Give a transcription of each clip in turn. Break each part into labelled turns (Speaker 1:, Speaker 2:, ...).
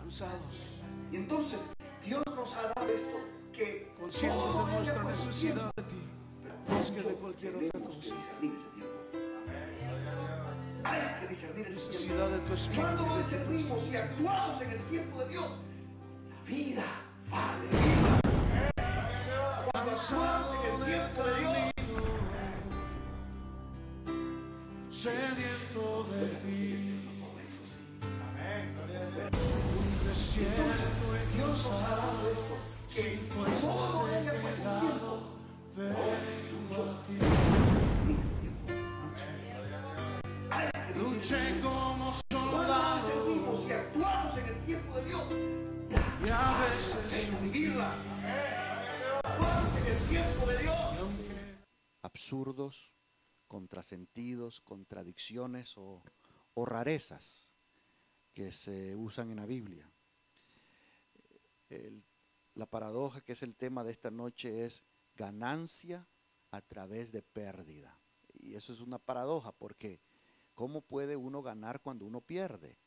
Speaker 1: cansados,
Speaker 2: Y entonces Dios nos ha dado esto que
Speaker 1: conscientes de nuestra
Speaker 2: todo
Speaker 1: necesidad de ti, más que de cualquier otra
Speaker 2: tenemos que
Speaker 1: cosa.
Speaker 2: discernir ese tiempo. Hay que discernir ese tiempo.
Speaker 1: Necesidad de tu espíritu
Speaker 2: Cuando
Speaker 1: y
Speaker 2: lo
Speaker 1: de tu
Speaker 2: discernimos y
Speaker 1: presencia.
Speaker 2: actuamos en el tiempo de Dios, la vida vale vida. Cuando actuamos en el tiempo de Dios,
Speaker 1: sediento de ti,
Speaker 2: entonces Dios nos ha dado esto que todo haya puesto tiempo.
Speaker 1: luché como
Speaker 2: Cuando
Speaker 1: soldado
Speaker 2: discernimos y actuamos en el tiempo de Dios,
Speaker 1: y a veces
Speaker 2: vivirla. Actuamos en el tiempo de Dios.
Speaker 3: Absurdos, contrasentidos, contradicciones o rarezas que se usan en la Biblia. La paradoja que es el tema de esta noche es ganancia a través de pérdida. Y eso es una paradoja porque ¿cómo puede uno ganar cuando uno pierde?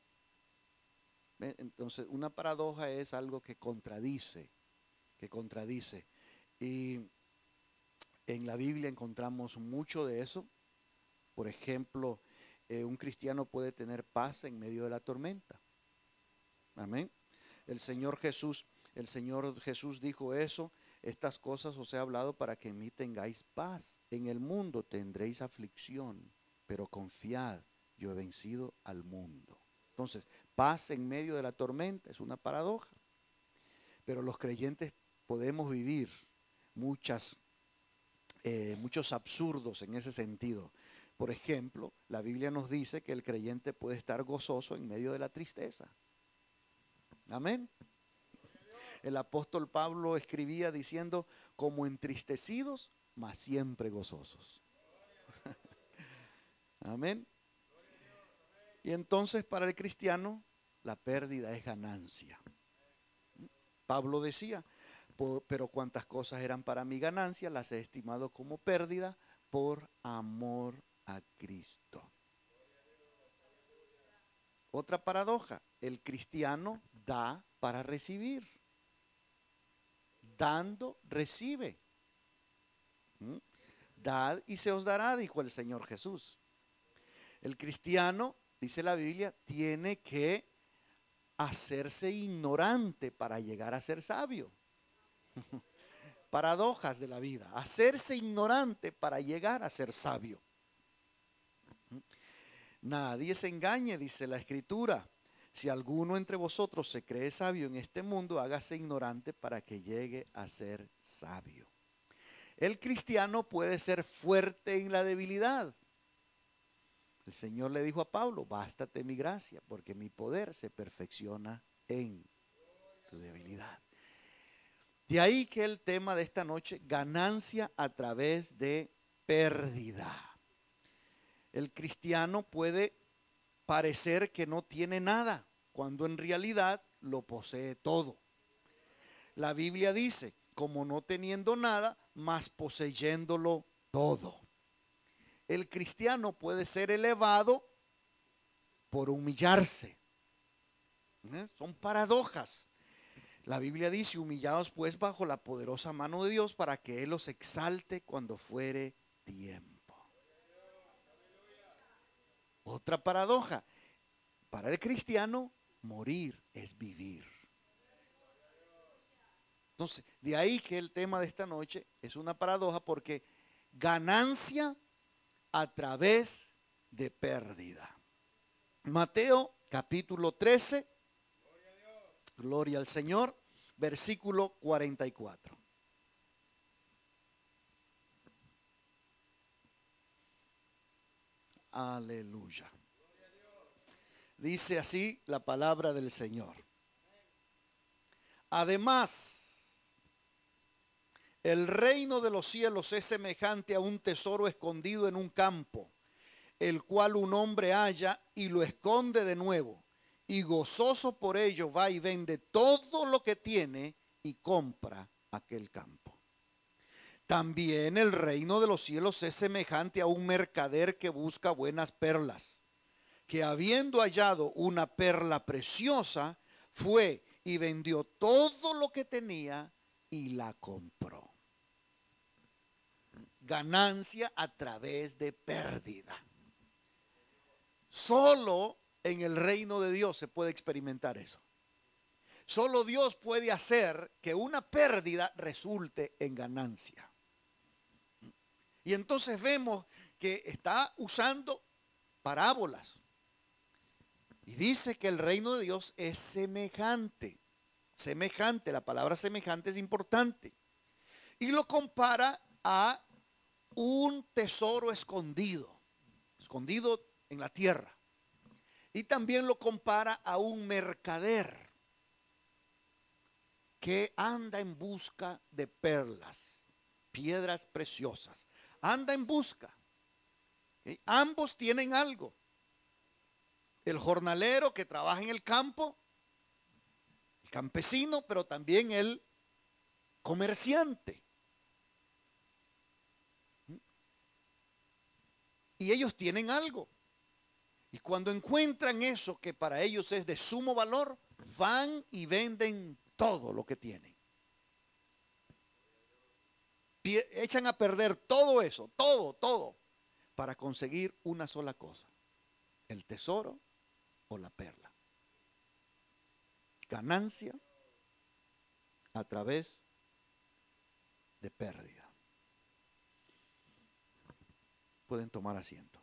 Speaker 3: Entonces una paradoja es algo que contradice. Y en la Biblia encontramos mucho de eso. Por ejemplo, un cristiano puede tener paz en medio de la tormenta. Amén. El Señor Jesús dijo eso: estas cosas os he hablado para que en mí tengáis paz. En el mundo tendréis aflicción, pero confiad, yo he vencido al mundo. Entonces, paz en medio de la tormenta es una paradoja. Pero los creyentes podemos vivir muchos absurdos en ese sentido. Por ejemplo, la Biblia nos dice que el creyente puede estar gozoso en medio de la tristeza. Amén. El apóstol Pablo escribía diciendo: como entristecidos, mas siempre gozosos. Amén. Y entonces para el cristiano la pérdida es ganancia. Pablo decía: pero cuantas cosas eran para mi ganancia, las he estimado como pérdida por amor a Cristo. Otra paradoja: el cristiano da para recibir. Dando, recibe. Dad y se os dará, dijo el Señor Jesús. El cristiano, dice la Biblia, tiene que hacerse ignorante para llegar a ser sabio. Paradojas de la vida. Hacerse ignorante para llegar a ser sabio. Nadie se engañe, dice la Escritura. Si alguno entre vosotros se cree sabio en este mundo, hágase ignorante para que llegue a ser sabio. El cristiano puede ser fuerte en la debilidad. El Señor le dijo a Pablo: bástate mi gracia, porque mi poder se perfecciona en tu debilidad. De ahí que el tema de esta noche: ganancia a través de pérdida. El cristiano puede parecer que no tiene nada, cuando en realidad lo posee todo. La Biblia dice: como no teniendo nada, mas poseyéndolo todo. El cristiano puede ser elevado por humillarse. Son paradojas. La Biblia dice: humillados pues bajo la poderosa mano de Dios, para que Él los exalte cuando fuere tiempo. Otra paradoja: para el cristiano, morir es vivir. Entonces, de ahí que el tema de esta noche es una paradoja, porque ganancia a través de pérdida. Mateo capítulo 13, gloria al Señor, versículo 44. Aleluya. Dice así la palabra del Señor: además, el reino de los cielos es semejante a un tesoro escondido en un campo, el cual un hombre halla y lo esconde de nuevo, y gozoso por ello va y vende todo lo que tiene y compra aquel campo. También el reino de los cielos es semejante a un mercader que busca buenas perlas, que habiendo hallado una perla preciosa, fue y vendió todo lo que tenía y la compró. Ganancia a través de pérdida. Solo en el reino de Dios se puede experimentar eso. Solo Dios puede hacer que una pérdida resulte en ganancia. Y entonces vemos que está usando parábolas. Y dice que el reino de Dios es semejante. Semejante, la palabra semejante es importante. Y lo compara a un tesoro escondido. Escondido en la tierra. Y también lo compara a un mercader que anda en busca de perlas, piedras preciosas. Anda en busca. Ambos tienen algo. El jornalero que trabaja en el campo, el campesino, pero también el comerciante. Y ellos tienen algo. Y cuando encuentran eso que para ellos es de sumo valor, van y venden todo lo que tienen. Echan a perder todo eso, todo, para conseguir una sola cosa: el tesoro o la perla. Ganancia a través de pérdida. Pueden tomar asiento.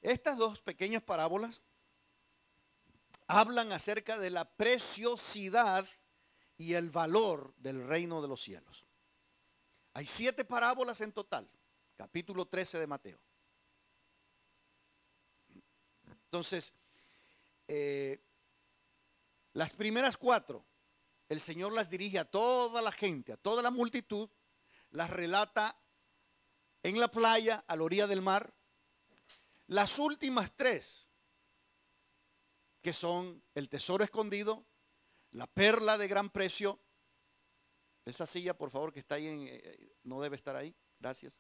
Speaker 3: Estas dos pequeñas parábolas hablan acerca de la preciosidad y el valor del reino de los cielos. Hay 7 parábolas en total, capítulo 13 de Mateo. Entonces, las primeras 4, el Señor las dirige a toda la gente, a toda la multitud, las relata en la playa, a la orilla del mar. Las últimas 3, que son el tesoro escondido, la perla de gran precio. Esa silla, por favor, que está ahí, no debe estar ahí. Gracias.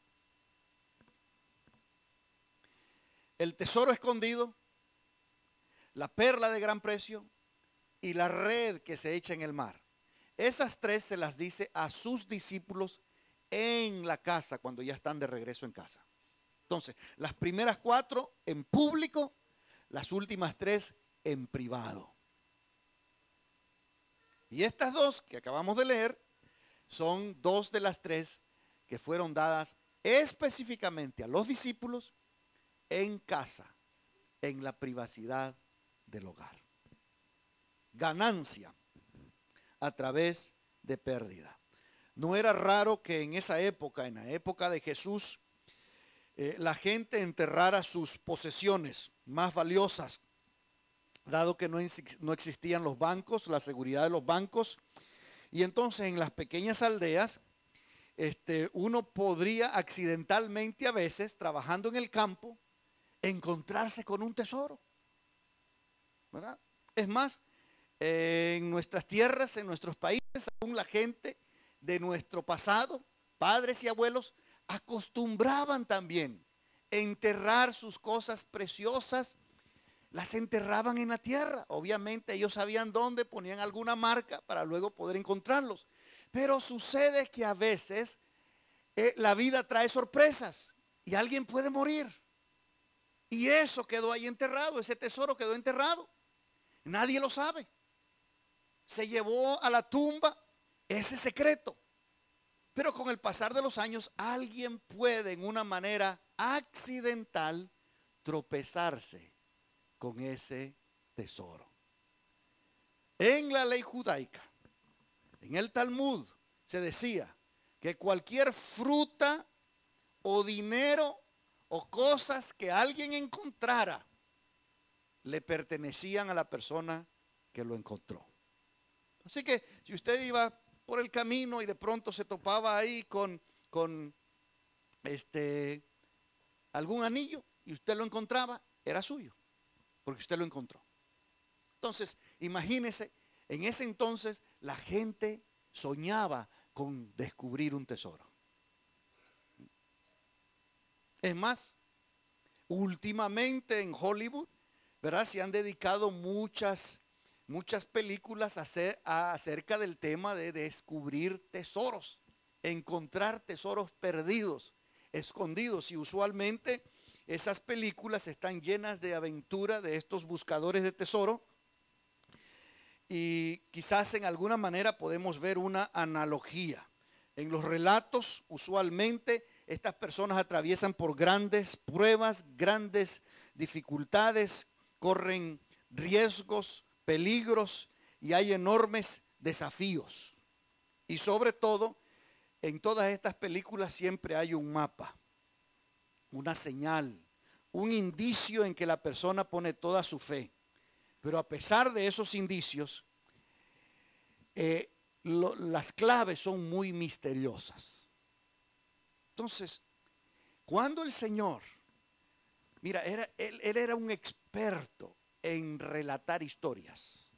Speaker 3: El tesoro escondido, la perla de gran precio y la red que se echa en el mar. Esas 3 se las dice a sus discípulos en la casa, cuando ya están de regreso en casa. Entonces, las primeras 4 en público, las últimas 3 en privado. Y estas 2 que acabamos de leer son 2 de las 3 que fueron dadas específicamente a los discípulos en casa, en la privacidad del hogar. Ganancia a través de pérdida. No era raro que en esa época, en la época de Jesús, la gente enterrara sus posesiones más valiosas, dado que no existían los bancos, la seguridad de los bancos. Y entonces en las pequeñas aldeas, uno podría accidentalmente a veces, trabajando en el campo, encontrarse con un tesoro, ¿verdad? Es más, en nuestras tierras, en nuestros países, aún la gente de nuestro pasado, padres y abuelos, acostumbraban también enterrar sus cosas preciosas, las enterraban en la tierra. Obviamente ellos sabían dónde, ponían alguna marca para luego poder encontrarlos. Pero sucede que a veces la vida trae sorpresas y alguien puede morir. Y eso quedó ahí enterrado, ese tesoro quedó enterrado. Nadie lo sabe. Se llevó a la tumba ese secreto. Pero con el pasar de los años, alguien puede en una manera accidental tropezarse con ese tesoro. En la ley judaica, en el Talmud, se decía que cualquier fruta o dinero o cosas que alguien encontrara le pertenecían a la persona que lo encontró. Así que si usted iba por el camino y de pronto se topaba ahí con algún anillo y usted lo encontraba, era suyo, porque usted lo encontró. Entonces, imagínese, en ese entonces la gente soñaba con descubrir un tesoro. Es más, últimamente en Hollywood, ¿verdad? Se han dedicado muchas películas acerca del tema de descubrir tesoros, encontrar tesoros perdidos, escondidos, y usualmente esas películas están llenas de aventura de estos buscadores de tesoro, y quizás en alguna manera podemos ver una analogía. En los relatos, usualmente, estas personas atraviesan por grandes pruebas, grandes dificultades, corren riesgos, peligros, y hay enormes desafíos. Y sobre todo, en todas estas películas siempre hay un mapa, una señal, un indicio en que la persona pone toda su fe. Pero a pesar de esos indicios, las claves son muy misteriosas. Entonces, cuando el Señor, mira, él era un experto en relatar historias.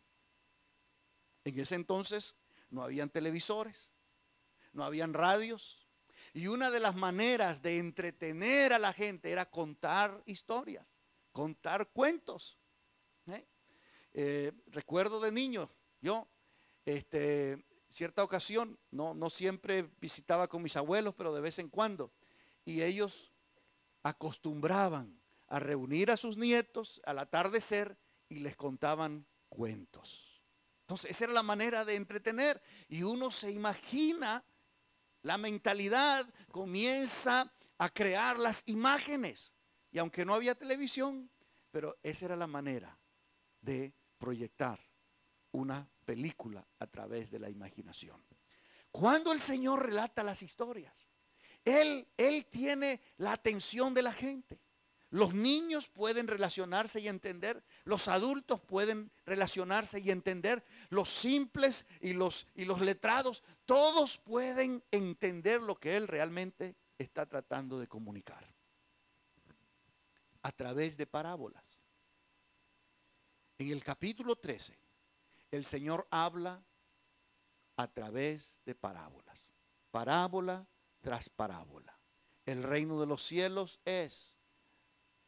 Speaker 3: En ese entonces no habían televisores, no habían radios, y una de las maneras de entretener a la gente era contar historias, contar cuentos. Recuerdo de niño, yo, cierta ocasión, no siempre visitaba con mis abuelos, pero de vez en cuando, y ellos acostumbraban a reunir a sus nietos al atardecer y les contaban cuentos. Entonces esa era la manera de entretener, y uno se imagina, la mentalidad comienza a crear las imágenes, y aunque no había televisión, pero esa era la manera de proyectar una película a través de la imaginación. Cuando el Señor relata las historias, Él tiene la atención de la gente. Los niños pueden relacionarse y entender, los adultos pueden relacionarse y entender, los simples y los letrados, todos pueden entender lo que Él realmente está tratando de comunicar a través de parábolas. En el capítulo 13, el Señor habla a través de parábolas, parábola tras parábola. El reino de los cielos es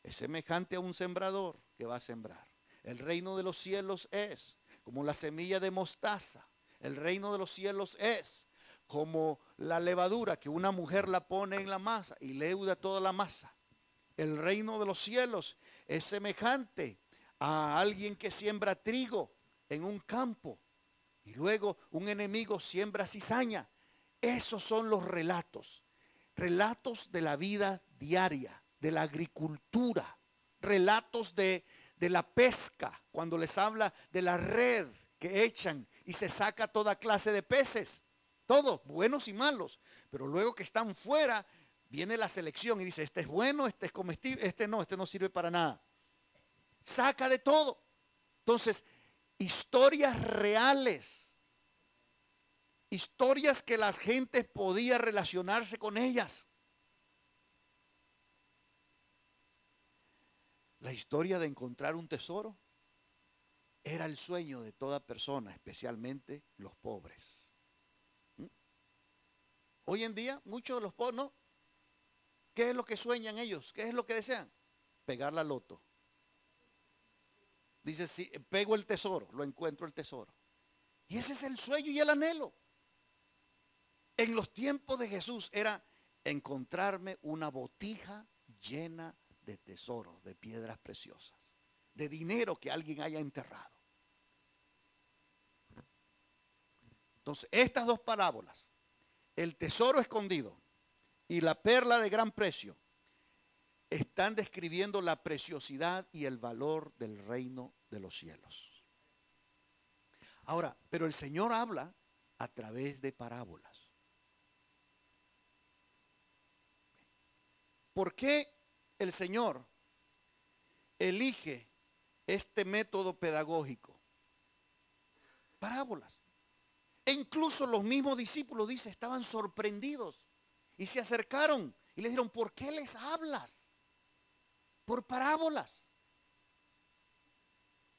Speaker 3: semejante a un sembrador que va a sembrar. El reino de los cielos es como la semilla de mostaza. El reino de los cielos es como la levadura que una mujer la pone en la masa y leuda toda la masa. El reino de los cielos es semejante a alguien que siembra trigo en un campo y luego un enemigo siembra cizaña. Esos son los relatos de la vida diaria, de la agricultura, relatos de la pesca, cuando les habla de la red que echan y se saca toda clase de peces, todos buenos y malos, pero luego que están fuera viene la selección y dice, este es bueno, este es comestible, este no sirve para nada. Saca de todo. Entonces, historias reales, historias que las gentes podían relacionarse con ellas. La historia de encontrar un tesoro era el sueño de toda persona, especialmente los pobres. Hoy en día, muchos de los pobres, ¿no? ¿Qué es lo que sueñan ellos? ¿Qué es lo que desean? Pegar la loto. Dice, si pego el tesoro, lo encuentro el tesoro. Y ese es el sueño y el anhelo. En los tiempos de Jesús era encontrarme una botija llena de tesoros, de piedras preciosas, de dinero que alguien haya enterrado. Entonces, estas dos parábolas, el tesoro escondido y la perla de gran precio, están describiendo la preciosidad y el valor del reino de los cielos. Ahora, pero el Señor habla a través de parábolas. ¿Por qué el Señor elige este método pedagógico? Parábolas. E incluso los mismos discípulos, dice, estaban sorprendidos y se acercaron y le dijeron, ¿por qué les hablas? Por parábolas.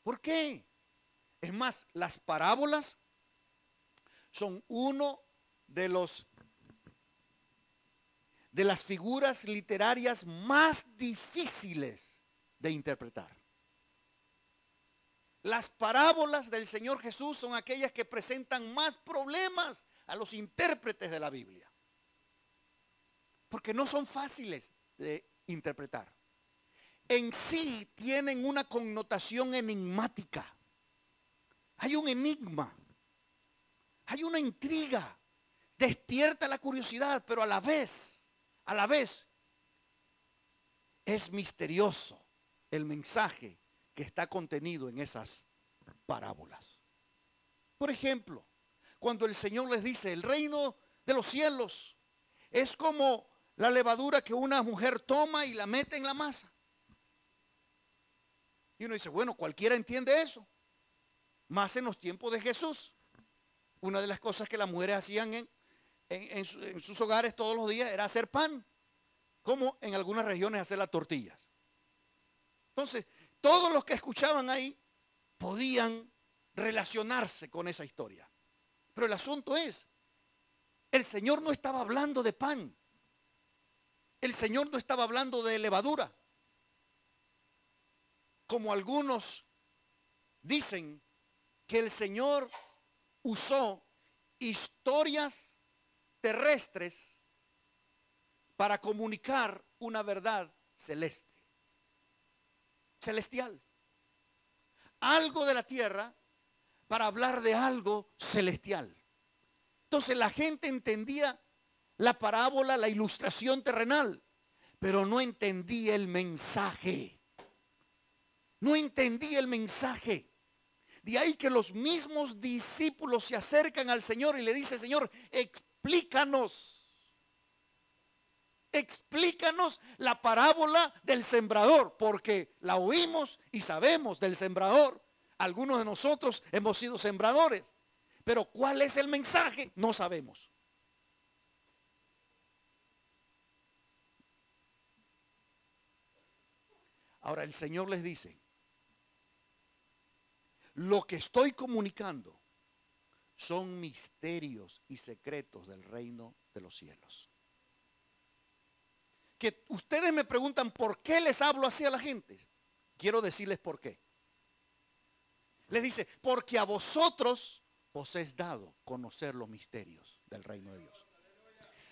Speaker 3: ¿Por qué? Es más, las parábolas son uno de las figuras literarias más difíciles de interpretar. Las parábolas del Señor Jesús son aquellas que presentan más problemas a los intérpretes de la Biblia, porque no son fáciles de interpretar. En sí tienen una connotación enigmática. Hay un enigma, hay una intriga, despierta la curiosidad, pero a la vez es misterioso el mensaje que está contenido en esas parábolas. Por ejemplo, cuando el Señor les dice, el reino de los cielos es como la levadura que una mujer toma y la mete en la masa. Y uno dice, bueno, cualquiera entiende eso. Más en los tiempos de Jesús. Una de las cosas que las mujeres hacían en sus hogares todos los días era hacer pan, como en algunas regiones hacer las tortillas. Entonces, todos los que escuchaban ahí podían relacionarse con esa historia. Pero el asunto es, el Señor no estaba hablando de pan. El Señor no estaba hablando de levadura. Como algunos dicen que el Señor usó historias terrestres para comunicar una verdad celestial. Algo de la tierra para hablar de algo celestial. Entonces la gente entendía la parábola, la ilustración terrenal, pero no entendía el mensaje. No entendía el mensaje. De ahí que los mismos discípulos se acercan al Señor y le dicen, Señor, explícanos la parábola del sembrador, porque la oímos y sabemos del sembrador. Algunos de nosotros hemos sido sembradores, pero ¿cuál es el mensaje? No sabemos. Ahora el Señor les dice, lo que estoy comunicando son misterios y secretos del reino de los cielos. Que ustedes me preguntan por qué les hablo así a la gente. Quiero decirles por qué. Les dice, porque a vosotros os es dado conocer los misterios del reino de Dios.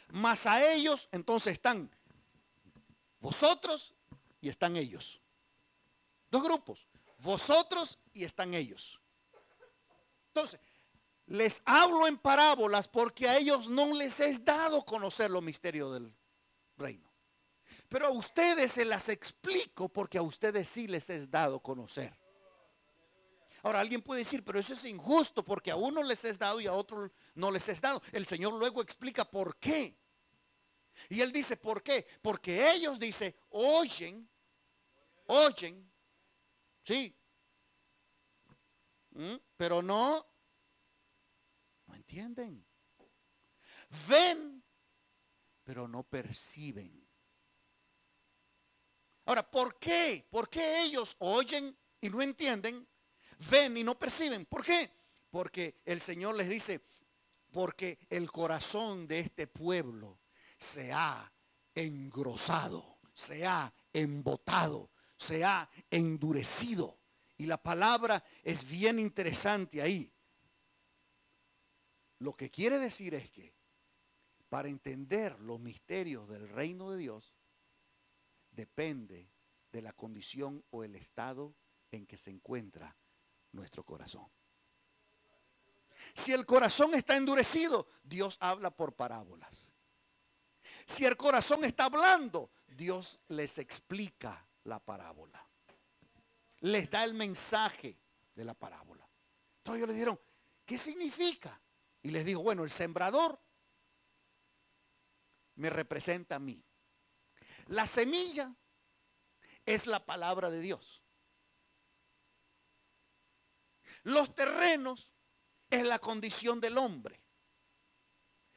Speaker 3: Mas a ellos entonces están vosotros y están ellos. Dos grupos, vosotros y están ellos. Entonces, les hablo en parábolas porque a ellos no les es dado conocer los misterios del reino. Pero a ustedes se las explico porque a ustedes sí les es dado conocer. Ahora alguien puede decir, pero eso es injusto porque a uno les es dado y a otro no les es dado. El Señor luego explica por qué. Y Él dice, ¿por qué? Porque ellos, dice, oyen, sí, pero no entienden. Ven, pero no perciben. Ahora, ¿por qué? ¿Por qué ellos oyen y no entienden? Ven y no perciben. ¿Por qué? Porque el Señor les dice, porque el corazón de este pueblo se ha engrosado, se ha embotado, se ha endurecido. Y la palabra es bien interesante ahí. Lo que quiere decir es que para entender los misterios del reino de Dios, depende de la condición o el estado en que se encuentra nuestro corazón. Si el corazón está endurecido, Dios habla por parábolas. Si el corazón está blando, Dios les explica la parábola. Les da el mensaje de la parábola. Entonces ellos le dijeron, ¿qué significa? Y les dijo, bueno, el sembrador me representa a mí. La semilla es la palabra de Dios. Los terrenos es la condición del hombre.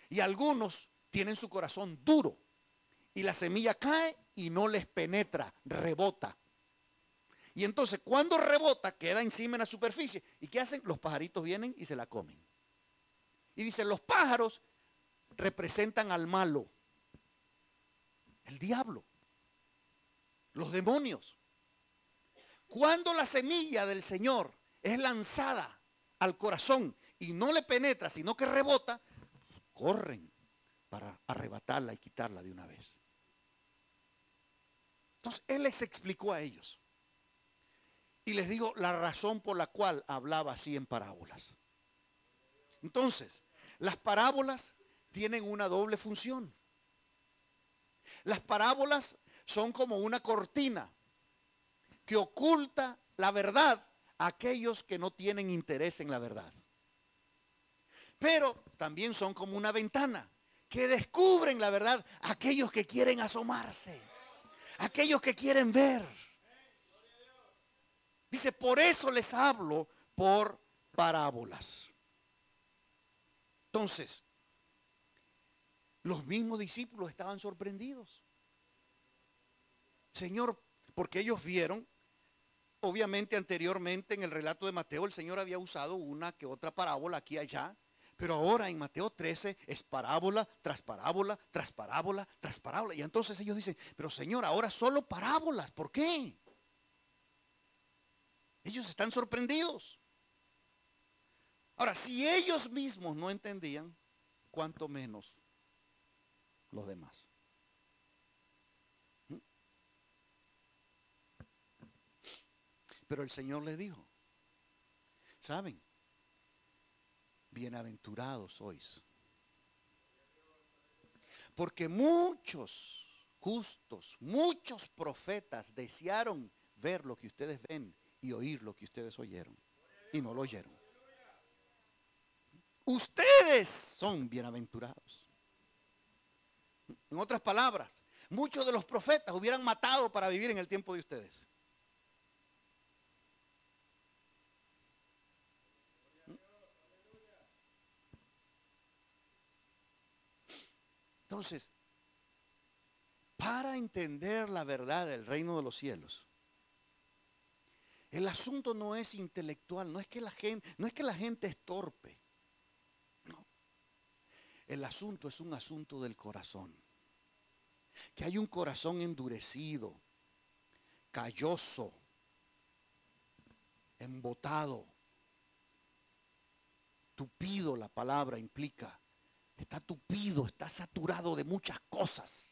Speaker 3: Y algunos tienen su corazón duro. Y la semilla cae y no les penetra, rebota. Y entonces cuando rebota queda encima en la superficie. ¿Y qué hacen? Los pajaritos vienen y se la comen. Y dice, los pájaros representan al malo, el diablo, los demonios. Cuando la semilla del Señor es lanzada al corazón y no le penetra, sino que rebota, corren para arrebatarla y quitarla de una vez. Entonces Él les explicó a ellos y les dijo la razón por la cual hablaba así en parábolas. Entonces, las parábolas tienen una doble función. Las parábolas son como una cortina que oculta la verdad a aquellos que no tienen interés en la verdad. Pero también son como una ventana que descubren la verdad a aquellos que quieren asomarse, aquellos que quieren ver. Dice, por eso les hablo por parábolas. Entonces, los mismos discípulos estaban sorprendidos. Señor, porque ellos vieron, obviamente anteriormente en el relato de Mateo, el Señor había usado una que otra parábola aquí y allá, pero ahora en Mateo 13 es parábola tras parábola, tras parábola, tras parábola. Y entonces ellos dicen, pero Señor, ahora solo parábolas, ¿por qué? Ellos están sorprendidos. Ahora, si ellos mismos no entendían, cuánto menos los demás. Pero el Señor les dijo, ¿saben? Bienaventurados sois. Porque muchos justos, muchos profetas desearon ver lo que ustedes ven y oír lo que ustedes oyeron y no lo oyeron. Ustedes son bienaventurados. En otras palabras, muchos de los profetas hubieran matado para vivir en el tiempo de ustedes. Entonces, para entender la verdad del reino de los cielos, el asunto no es intelectual, no es que la gente es torpe. No. El asunto es un asunto del corazón. Que hay un corazón endurecido, calloso, embotado, tupido, la palabra implica. Está tupido, está saturado de muchas cosas.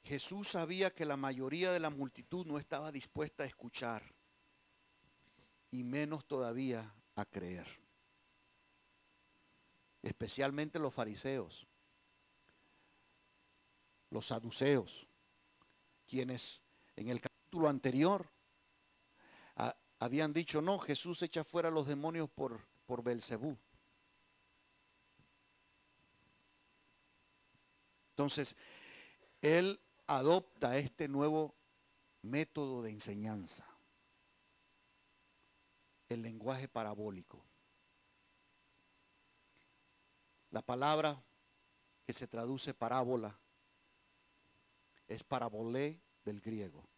Speaker 3: Jesús sabía que la mayoría de la multitud no estaba dispuesta a escuchar y menos todavía a creer. Especialmente los fariseos, los saduceos, quienes en el capítulo anterior habían dicho, no, Jesús echa fuera a los demonios por Beelzebú. Entonces, Él adopta este nuevo método de enseñanza, el lenguaje parabólico. La palabra que se traduce parábola es parabolé del griego,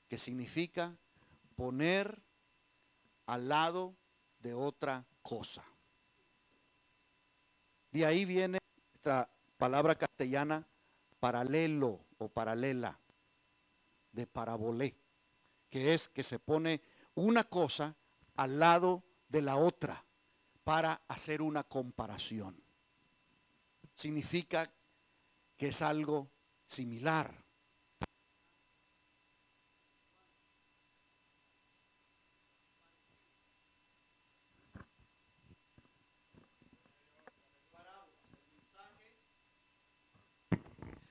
Speaker 3: que significa poner al lado de otra cosa. De ahí viene nuestra palabra castellana paralelo o paralela, de parabolé, que es que se pone una cosa al lado de la otra para hacer una comparación. Significa que es algo similar.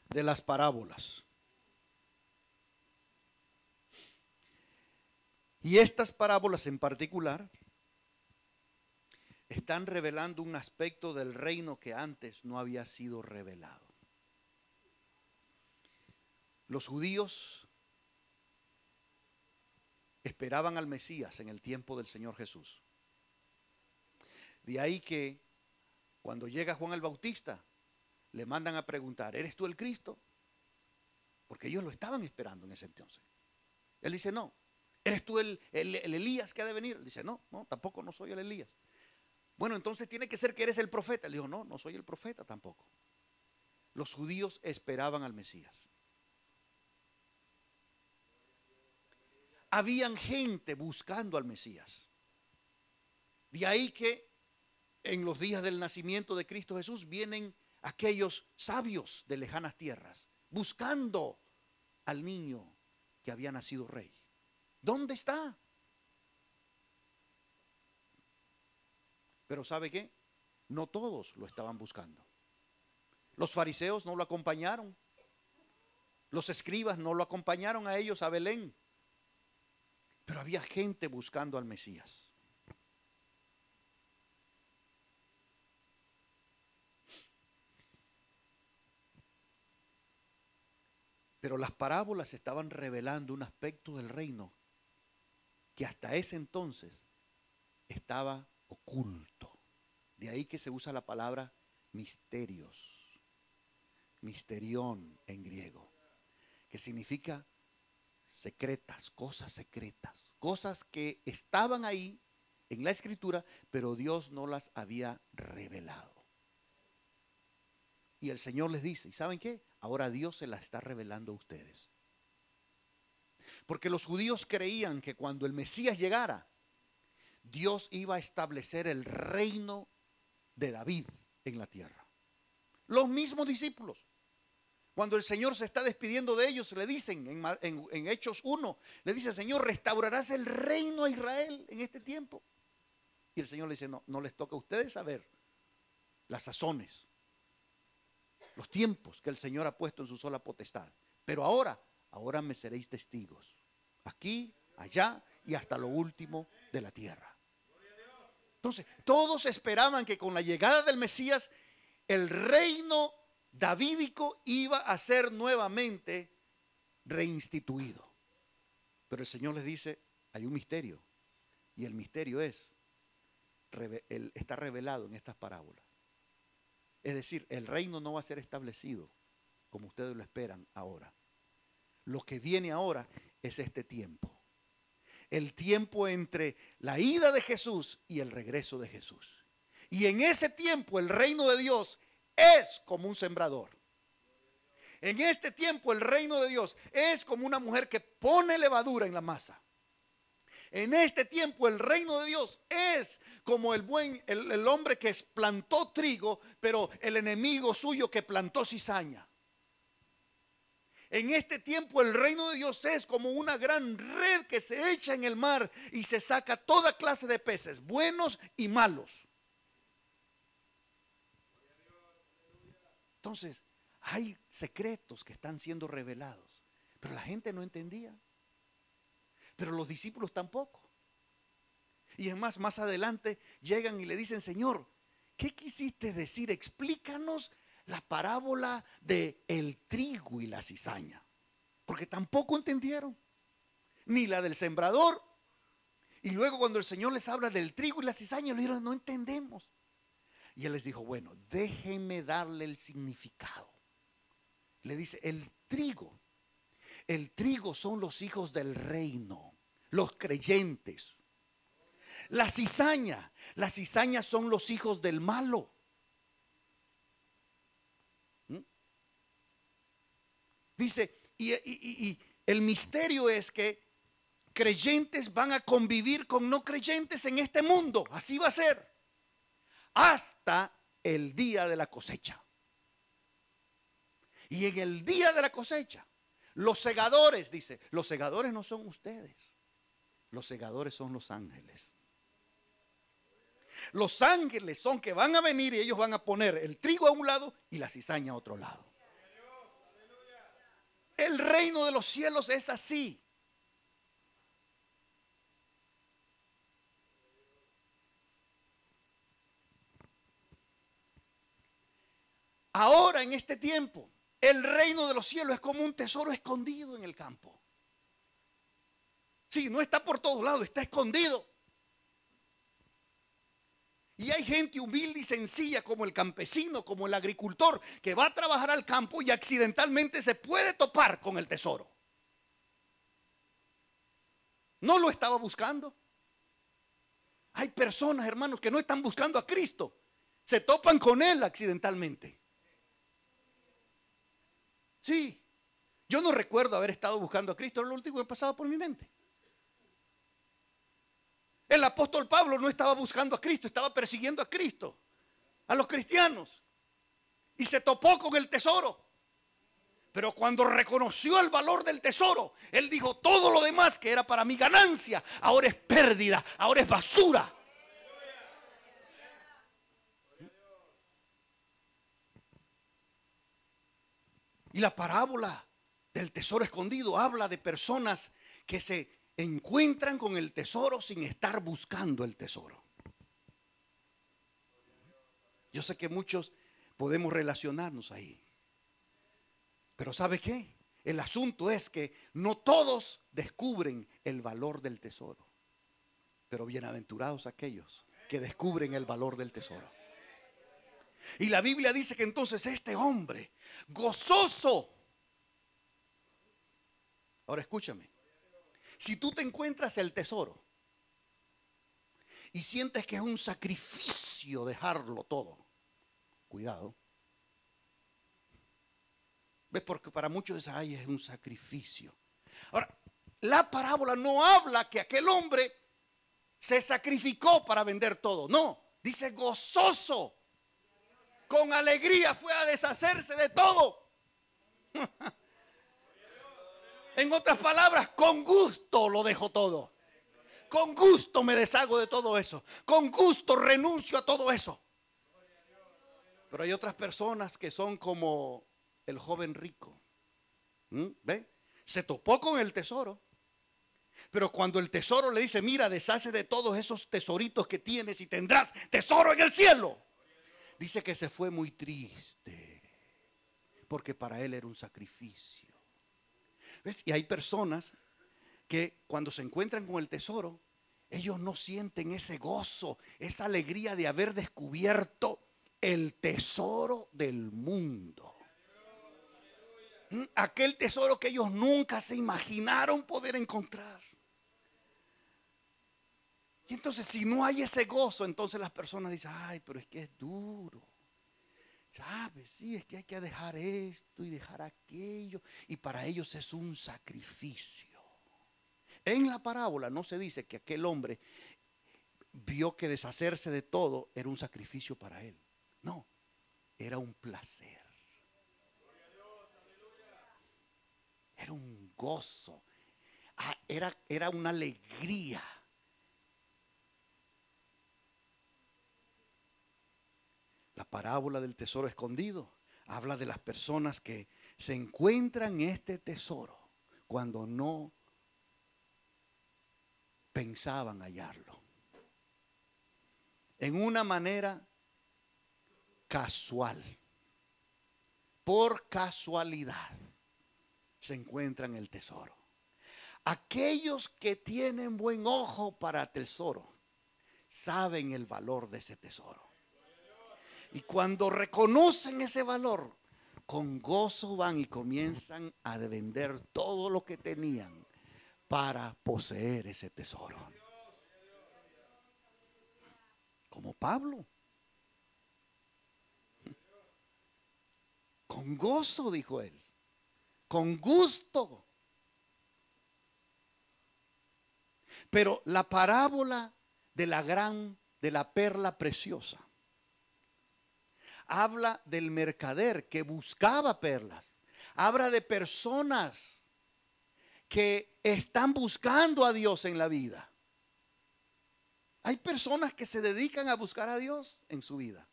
Speaker 3: De las parábolas. Y estas parábolas en particular están revelando un aspecto del reino que antes no había sido revelado. Los judíos esperaban al Mesías en el tiempo del Señor Jesús. De ahí que cuando llega Juan el Bautista, le mandan a preguntar, ¿eres tú el Cristo? Porque ellos lo estaban esperando en ese entonces. Él dice, no, ¿Eres tú el Elías que ha de venir? Él dice, no, tampoco no soy el Elías. Bueno, entonces tiene que ser que eres el profeta. Él dijo, no soy el profeta tampoco. Los judíos esperaban al Mesías. Habían gente buscando al Mesías. De ahí que en los días del nacimiento de Cristo Jesús vienen aquellos sabios de lejanas tierras buscando al niño que había nacido rey. ¿Dónde está? Pero ¿sabe qué? No todos lo estaban buscando. Los fariseos no lo acompañaron. Los escribas no lo acompañaron a ellos a Belén. Pero había gente buscando al Mesías. Pero las parábolas estaban revelando un aspecto del reino que hasta ese entonces estaba oculto. De ahí que se usa la palabra misterios, misterión en griego, que significa secretas, cosas que estaban ahí en la escritura, pero Dios no las había revelado. Y el Señor les dice, ¿y saben qué? Ahora Dios se las está revelando a ustedes. Porque los judíos creían que cuando el Mesías llegara, Dios iba a establecer el reino de David en la tierra. Los mismos discípulos, cuando el Señor se está despidiendo de ellos, le dicen en Hechos 1, le dice, Señor, ¿restaurarás el reino a Israel en este tiempo? Y el Señor le dice, no les toca a ustedes saber las sazones, los tiempos que el Señor ha puesto en su sola potestad. Pero ahora me seréis testigos, aquí, allá y hasta lo último de la tierra. Entonces, todos esperaban que con la llegada del Mesías, el reino davídico iba a ser nuevamente reinstituido. Pero el Señor les dice, hay un misterio. Y el misterio está revelado en estas parábolas. Es decir, el reino no va a ser establecido como ustedes lo esperan ahora. Lo que viene ahora es este tiempo. El tiempo entre la ida de Jesús y el regreso de Jesús. Y en ese tiempo el reino de Dios es como un sembrador. En este tiempo el reino de Dios es como una mujer que pone levadura en la masa. En este tiempo el reino de Dios es como el hombre que plantó trigo, pero el enemigo suyo que plantó cizaña. En este tiempo el reino de Dios es como una gran red que se echa en el mar y se saca toda clase de peces, buenos y malos. Entonces, hay secretos que están siendo revelados, pero la gente no entendía. Pero los discípulos tampoco. Y es más adelante llegan y le dicen, Señor, ¿qué quisiste decir? Explícanos la parábola de el trigo y la cizaña. Porque tampoco entendieron. Ni la del sembrador. Y luego cuando el Señor les habla del trigo y la cizaña, le dijeron, no entendemos. Y Él les dijo, bueno, déjenme darle el significado. Le dice, el trigo son los hijos del reino, los creyentes. La cizaña son los hijos del malo. Dice, y el misterio es que creyentes van a convivir con no creyentes en este mundo. Así va a ser hasta el día de la cosecha. Y en el día de la cosecha, los segadores, dice, los segadores no son ustedes. Los segadores son los ángeles. Los ángeles son que van a venir y ellos van a poner el trigo a un lado y la cizaña a otro lado. El reino de los cielos es así. Ahora en este tiempo, el reino de los cielos es como un tesoro escondido en el campo. Sí, no está por todos lados, está escondido. Y hay gente humilde y sencilla como el campesino, como el agricultor, que va a trabajar al campo y accidentalmente se puede topar con el tesoro. No lo estaba buscando. Hay personas, hermanos, que no están buscando a Cristo. Se topan con Él accidentalmente. Sí. Yo no recuerdo haber estado buscando a Cristo. Era lo último que pasaba por mi mente. El apóstol Pablo no estaba buscando a Cristo, estaba persiguiendo a Cristo, a los cristianos. Y se topó con el tesoro. Pero cuando reconoció el valor del tesoro, él dijo: todo lo demás que era para mi ganancia, ahora es pérdida, ahora es basura. Y la parábola del tesoro escondido habla de personas que se encuentran con el tesoro sin estar buscando el tesoro. Yo sé que muchos podemos relacionarnos ahí. Pero ¿sabe qué? El asunto es que no todos descubren el valor del tesoro. Pero bienaventurados aquellos que descubren el valor del tesoro. Y la Biblia dice que entonces este hombre, gozoso. Ahora escúchame. Si tú te encuentras el tesoro y sientes que es un sacrificio dejarlo todo, cuidado. ¿Ves? Porque para muchos es un sacrificio. Ahora, la parábola no habla que aquel hombre se sacrificó para vender todo. No, dice gozoso. Con alegría fue a deshacerse de todo. En otras palabras, con gusto lo dejo todo. Con gusto me deshago de todo eso. Con gusto renuncio a todo eso. Pero hay otras personas que son como el joven rico. ¿Ve? Se topó con el tesoro. Pero cuando el tesoro le dice: mira, deshace de todos esos tesoritos que tienes y tendrás tesoro en el cielo, dice que se fue muy triste, porque para él era un sacrificio. ¿Ves? Y hay personas que cuando se encuentran con el tesoro, ellos no sienten ese gozo, esa alegría de haber descubierto el tesoro del mundo. Aquel tesoro que ellos nunca se imaginaron poder encontrar. Y entonces, si no hay ese gozo, entonces las personas dicen: ay, pero es que es duro. ¿Sabes? Sí, es que hay que dejar esto y dejar aquello. Y para ellos es un sacrificio. En la parábola no se dice que aquel hombre vio que deshacerse de todo era un sacrificio para él. No, era un placer. Era un gozo. Era una alegría. La parábola del tesoro escondido habla de las personas que se encuentran este tesoro cuando no pensaban hallarlo. En una manera casual, por casualidad, se encuentran el tesoro. Aquellos que tienen buen ojo para tesoro saben el valor de ese tesoro. Y cuando reconocen ese valor, con gozo van y comienzan a vender todo lo que tenían para poseer ese tesoro. Como Pablo. Con gozo, dijo él. Con gusto. Pero la parábola de la perla preciosa habla del mercader que buscaba perlas. Habla de personas que están buscando a Dios en la vida. Hay personas que se dedican a buscar a Dios en su vida.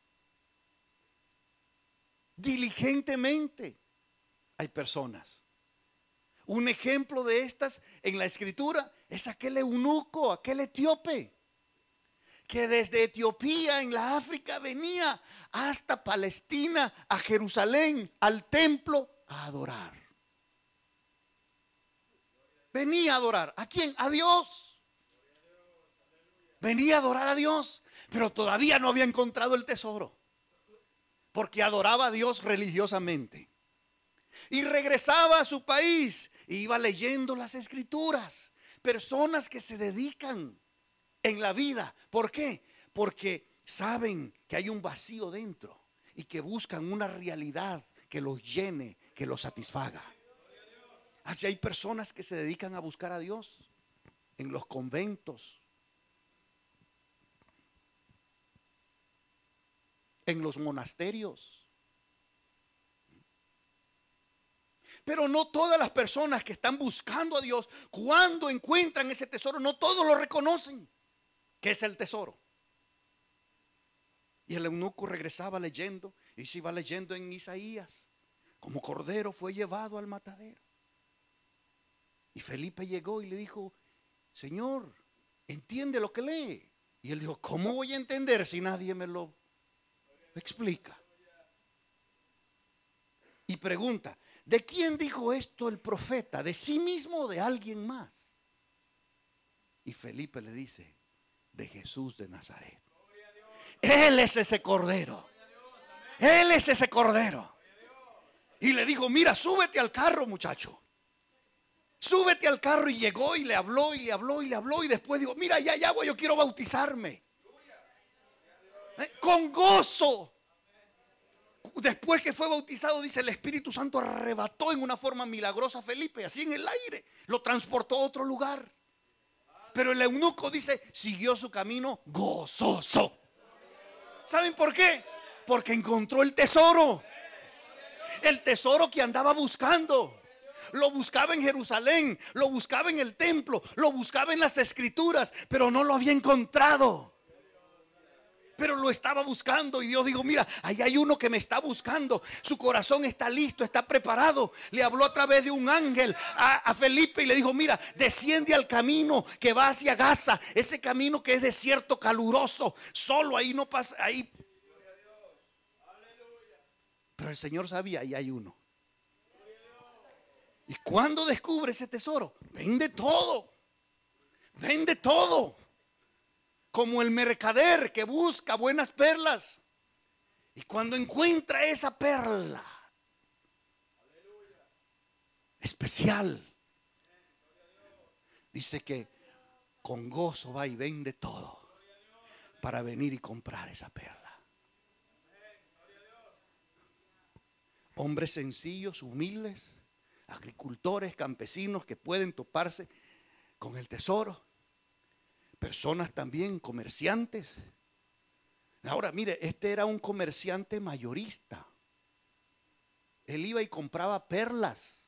Speaker 3: Diligentemente. Hay personas. Un ejemplo de estas en la escritura es aquel eunuco, aquel etíope, que desde Etiopía en la África venía hasta Palestina, a Jerusalén, al templo, a adorar. Venía a adorar. ¿A quién? A Dios. Venía a adorar a Dios, pero todavía no había encontrado el tesoro, porque adoraba a Dios religiosamente. Y regresaba a su país y iba leyendo las escrituras, Personas que se dedican en la vida. ¿Por qué? Porque saben que hay un vacío dentro y que buscan una realidad que los llene, que los satisfaga. Así hay personas que se dedican a buscar a Dios en los conventos, en los monasterios. Pero no todas las personas que están buscando a Dios, cuando encuentran ese tesoro, no todos lo reconocen que es el tesoro. Y el eunuco regresaba leyendo y se iba leyendo en Isaías: como cordero fue llevado al matadero. Y Felipe llegó y le dijo: Señor, ¿entiende lo que lee? Y él dijo: ¿cómo voy a entender si nadie me lo explica? Y pregunta: ¿de quién dijo esto el profeta? ¿De sí mismo o de alguien más? Y Felipe le dice: de Jesús de Nazaret. Él es ese cordero. Él es ese cordero. Y le dijo: mira, súbete al carro, muchacho. Súbete al carro. Y llegó y le habló y le habló y le habló. Y después dijo: mira, ya voy, yo quiero bautizarme. Con gozo. Después que fue bautizado, dice, el Espíritu Santo arrebató en una forma milagrosa a Felipe, así en el aire, lo transportó a otro lugar. Pero el eunuco, dice, siguió su camino gozoso. ¿Saben por qué? Porque encontró el tesoro. El tesoro que andaba buscando. Lo buscaba en Jerusalén, lo buscaba en el templo, lo buscaba en las escrituras, pero no lo había encontrado. Pero lo estaba buscando y Dios dijo: mira, ahí hay uno que me está buscando. Su corazón está listo, está preparado. Le habló a través de un ángel a Felipe y le dijo: mira, desciende al camino que va hacia Gaza. Ese camino que es desierto, caluroso. Solo ahí no pasa, ahí. Pero el Señor sabía: ahí hay uno. Y cuando descubre ese tesoro, vende todo. Vende todo. Como el mercader que busca buenas perlas. Y cuando encuentra esa perla especial, dice que con gozo va y vende todo para venir y comprar esa perla. Hombres sencillos, humildes, agricultores, campesinos que pueden toparse con el tesoro. Personas también, comerciantes. Ahora mire, este era un comerciante mayorista. Él iba y compraba perlas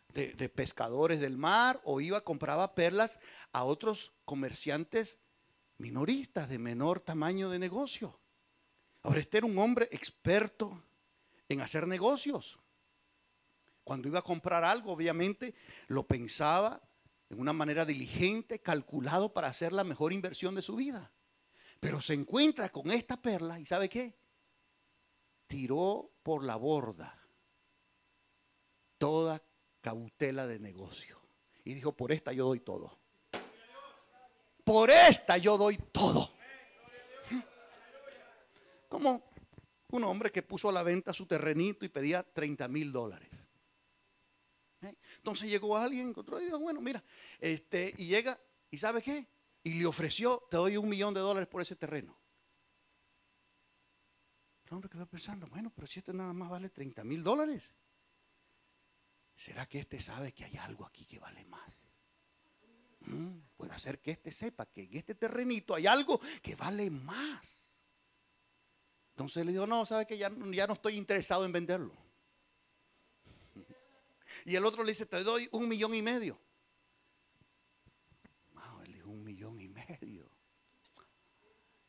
Speaker 3: de pescadores del mar, o compraba perlas a otros comerciantes minoristas de menor tamaño de negocio. Ahora este era un hombre experto en hacer negocios. Cuando iba a comprar algo, obviamente lo pensaba en una manera diligente, calculado para hacer la mejor inversión de su vida. Pero se encuentra con esta perla y ¿sabe qué? Tiró por la borda toda cautela de negocio y dijo: por esta yo doy todo. Por esta yo doy todo. Como un hombre que puso a la venta su terrenito y pedía $30,000. Entonces llegó alguien, encontró y dijo: bueno, mira, y llega y ¿sabe qué? Y le ofreció: te doy $1,000,000 por ese terreno. El hombre quedó pensando: bueno, pero si este nada más vale $30,000, ¿será que este sabe que hay algo aquí que vale más? Puede ser que este sepa que en este terrenito hay algo que vale más. Entonces le dijo: no, ¿sabe que ya no estoy interesado en venderlo? Y el otro le dice: te doy $1,500,000. Wow, él dijo $1,500,000.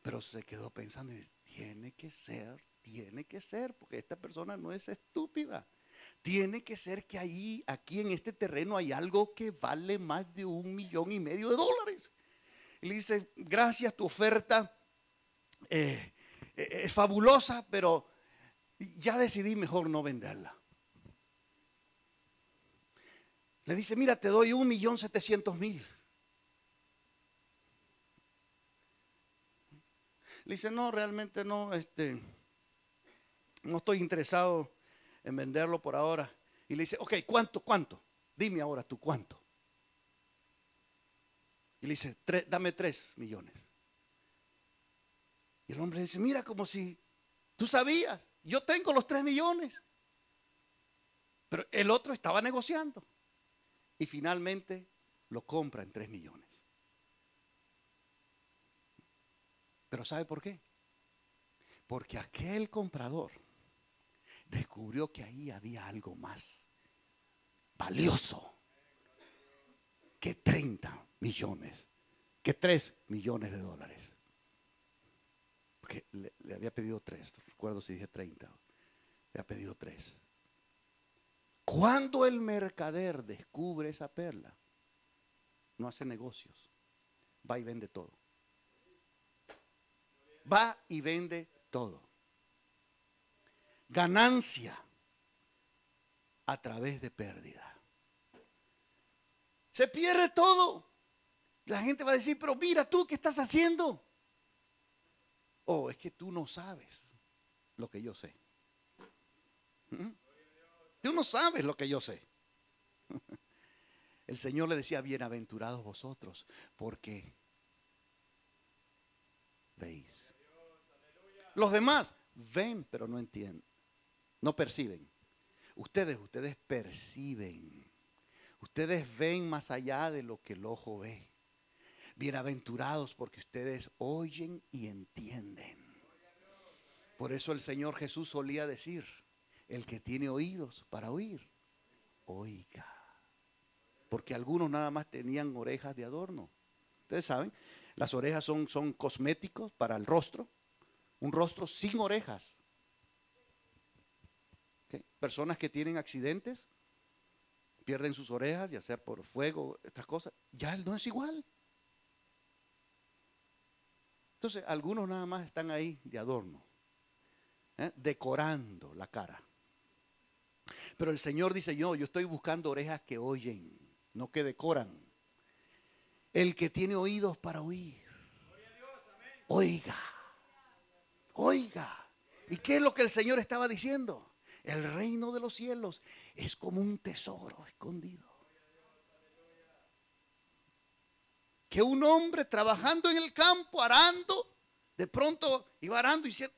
Speaker 3: Pero se quedó pensando y dice: tiene que ser, porque esta persona no es estúpida. Tiene que ser que aquí en este terreno hay algo que vale más de $1,500,000. Y le dice: gracias, tu oferta es fabulosa, pero ya decidí mejor no venderla. Le dice: mira, te doy $1,700,000. Le dice: no, realmente no, no estoy interesado en venderlo por ahora. Y le dice: ok, ¿cuánto? Dime ahora tú, ¿cuánto? Y le dice, dame 3 millones. Y el hombre dice, mira, como si tú sabías, yo tengo los 3 millones. Pero el otro estaba negociando. Y finalmente lo compra en 3 millones. Pero ¿sabe por qué? Porque aquel comprador descubrió que ahí había algo más valioso que 30 millones, que 3 millones de dólares. Porque le había pedido 3, recuerdo si dije 30, le había pedido 3. Cuando el mercader descubre esa perla, no hace negocios, va y vende todo. Va y vende todo. Ganancia a través de pérdida. Se pierde todo. La gente va a decir, pero mira tú, ¿qué estás haciendo? Oh, es que tú no sabes lo que yo sé. Tú no sabes lo que yo sé. El Señor le decía, bienaventurados vosotros, porque veis. Los demás ven, pero no entienden, no perciben. Ustedes perciben. Ustedes ven más allá de lo que el ojo ve. Bienaventurados porque ustedes oyen y entienden. Por eso el Señor Jesús solía decir, el que tiene oídos para oír, oiga. Porque algunos nada más tenían orejas de adorno. Ustedes saben, las orejas son cosméticos para el rostro. Un rostro sin orejas. ¿Okay? Personas que tienen accidentes, pierden sus orejas, ya sea por fuego, otras cosas. Ya no es igual. Entonces, algunos nada más están ahí de adorno, decorando la cara. Pero el Señor dice, yo estoy buscando orejas que oyen, no que decoran. El que tiene oídos para oír, oiga. Oiga, ¿y qué es lo que el Señor estaba diciendo? El reino de los cielos es como un tesoro escondido. Que un hombre trabajando en el campo, arando, de pronto iba arando y diciendo,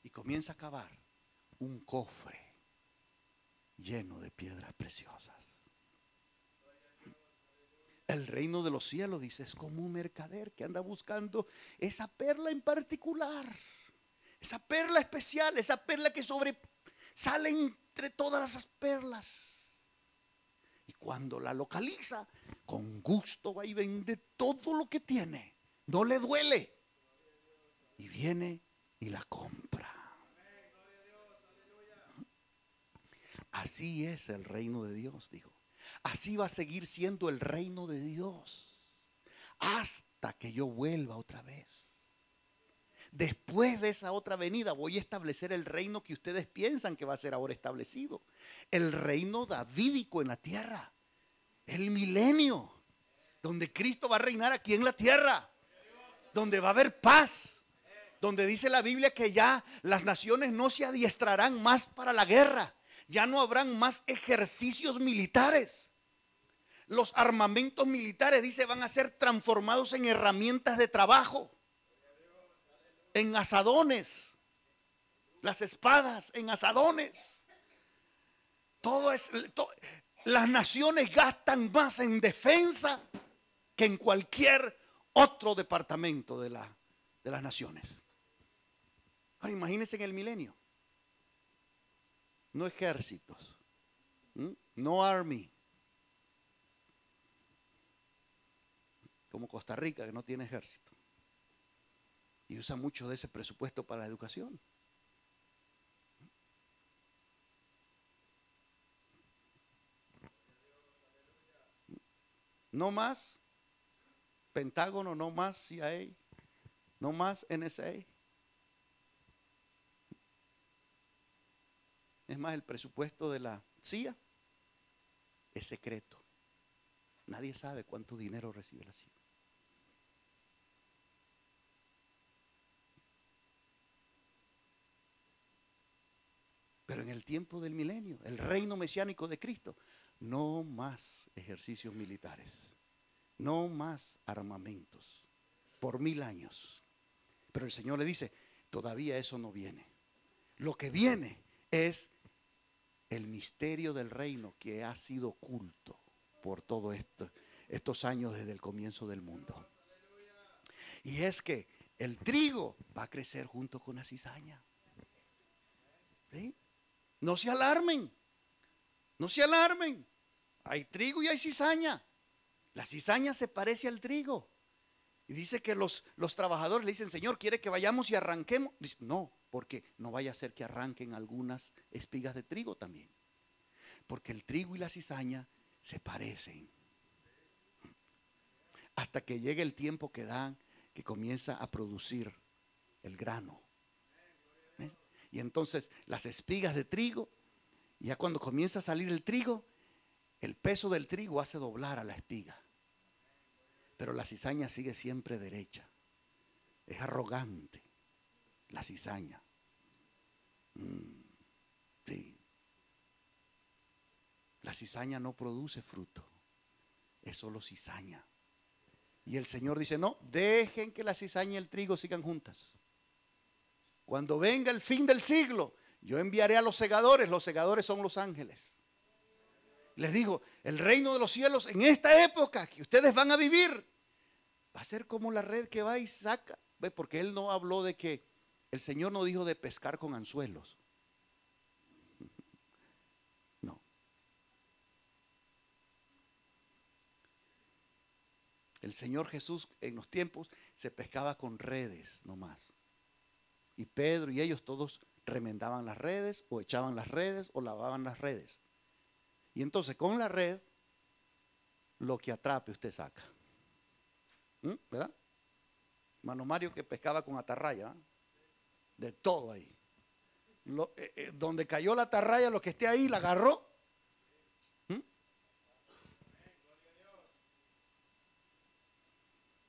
Speaker 3: y comienza a cavar un cofre lleno de piedras preciosas. El reino de los cielos, dice, es como un mercader que anda buscando esa perla en particular, esa perla especial, esa perla que sobresale entre todas las perlas. Y cuando la localiza, con gusto va y vende todo lo que tiene, no le duele, y viene y la compra. Así es el reino de Dios, dijo. Así va a seguir siendo el reino de Dios hasta que yo vuelva otra vez. Después de esa otra venida voy a establecer el reino que ustedes piensan que va a ser ahora establecido. El reino davídico en la tierra. El milenio, donde Cristo va a reinar aquí en la tierra. Donde va a haber paz. Donde dice la Biblia que ya las naciones no se adiestrarán más para la guerra. Ya no habrán más ejercicios militares. Los armamentos militares, dice, van a ser transformados en herramientas de trabajo, en asadones, las espadas en asadones. Las naciones gastan más en defensa que en cualquier otro departamento de las naciones. Ahora imagínense en el milenio. No ejércitos, no army, como Costa Rica, que no tiene ejército y usa mucho de ese presupuesto para la educación. No más Pentágono, no más CIA, no más NSA. Es más, el presupuesto de la CIA es secreto. Nadie sabe cuánto dinero recibe la CIA. Pero en el tiempo del milenio, el reino mesiánico de Cristo, no más ejercicios militares. no más armamentos por 1000 años. Pero el Señor le dice, todavía eso no viene. Lo que viene es el misterio del reino que ha sido oculto por todos estos años desde el comienzo del mundo. Y es que el trigo va a crecer junto con la cizaña. ¿Sí? No se alarmen. No se alarmen. Hay trigo y hay cizaña. La cizaña se parece al trigo. Y dice que los trabajadores le dicen, Señor, ¿quiere que vayamos y arranquemos? Dice, no, porque no vaya a ser que arranquen algunas espigas de trigo también. Porque el trigo y la cizaña se parecen. Hasta que llegue el tiempo que dan, que comienza a producir el grano. ¿Ves? Y entonces las espigas de trigo, ya cuando comienza a salir el trigo, el peso del trigo hace doblar a la espiga. Pero la cizaña sigue siempre derecha. Es arrogante la cizaña. Sí. La cizaña no produce fruto. Es solo cizaña. Y el Señor dice, no, dejen que la cizaña y el trigo sigan juntas. Cuando venga el fin del siglo, yo enviaré a los segadores. Los segadores son los ángeles. Les digo, el reino de los cielos en esta época que ustedes van a vivir va a ser como la red que va y saca. ¿Ve? Porque Él no habló de que, el Señor no dijo de pescar con anzuelos. No. El Señor Jesús en los tiempos se pescaba con redes nomás. Y Pedro y ellos todos remendaban las redes o echaban las redes o lavaban las redes. Y entonces con la red, lo que atrape usted saca. ¿Verdad? Mano Mario que pescaba con atarraya, ¿eh? De todo ahí. Donde cayó la atarraya, lo que esté ahí, la agarró.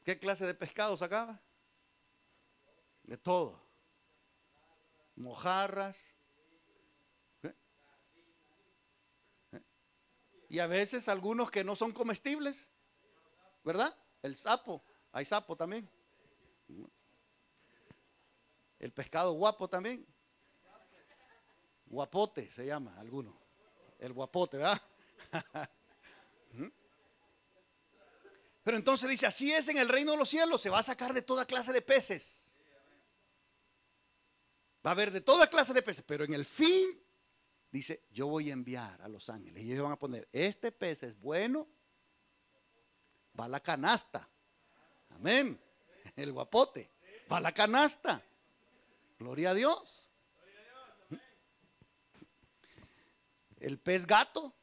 Speaker 3: ¿Qué clase de pescado sacaba? De todo. Mojarras. Y a veces algunos que no son comestibles, ¿verdad? El sapo, hay sapo también. El pescado guapo también. Guapote se llama alguno. El guapote, ¿verdad? Pero entonces dice, así es en el reino de los cielos, se va a sacar de toda clase de peces. Va a haber de toda clase de peces, pero en el fin, dice, yo voy a enviar a los ángeles. Y ellos van a poner, este pez es bueno, va a la canasta. Amén. El guapote, va a la canasta. Gloria a Dios. El pez gato.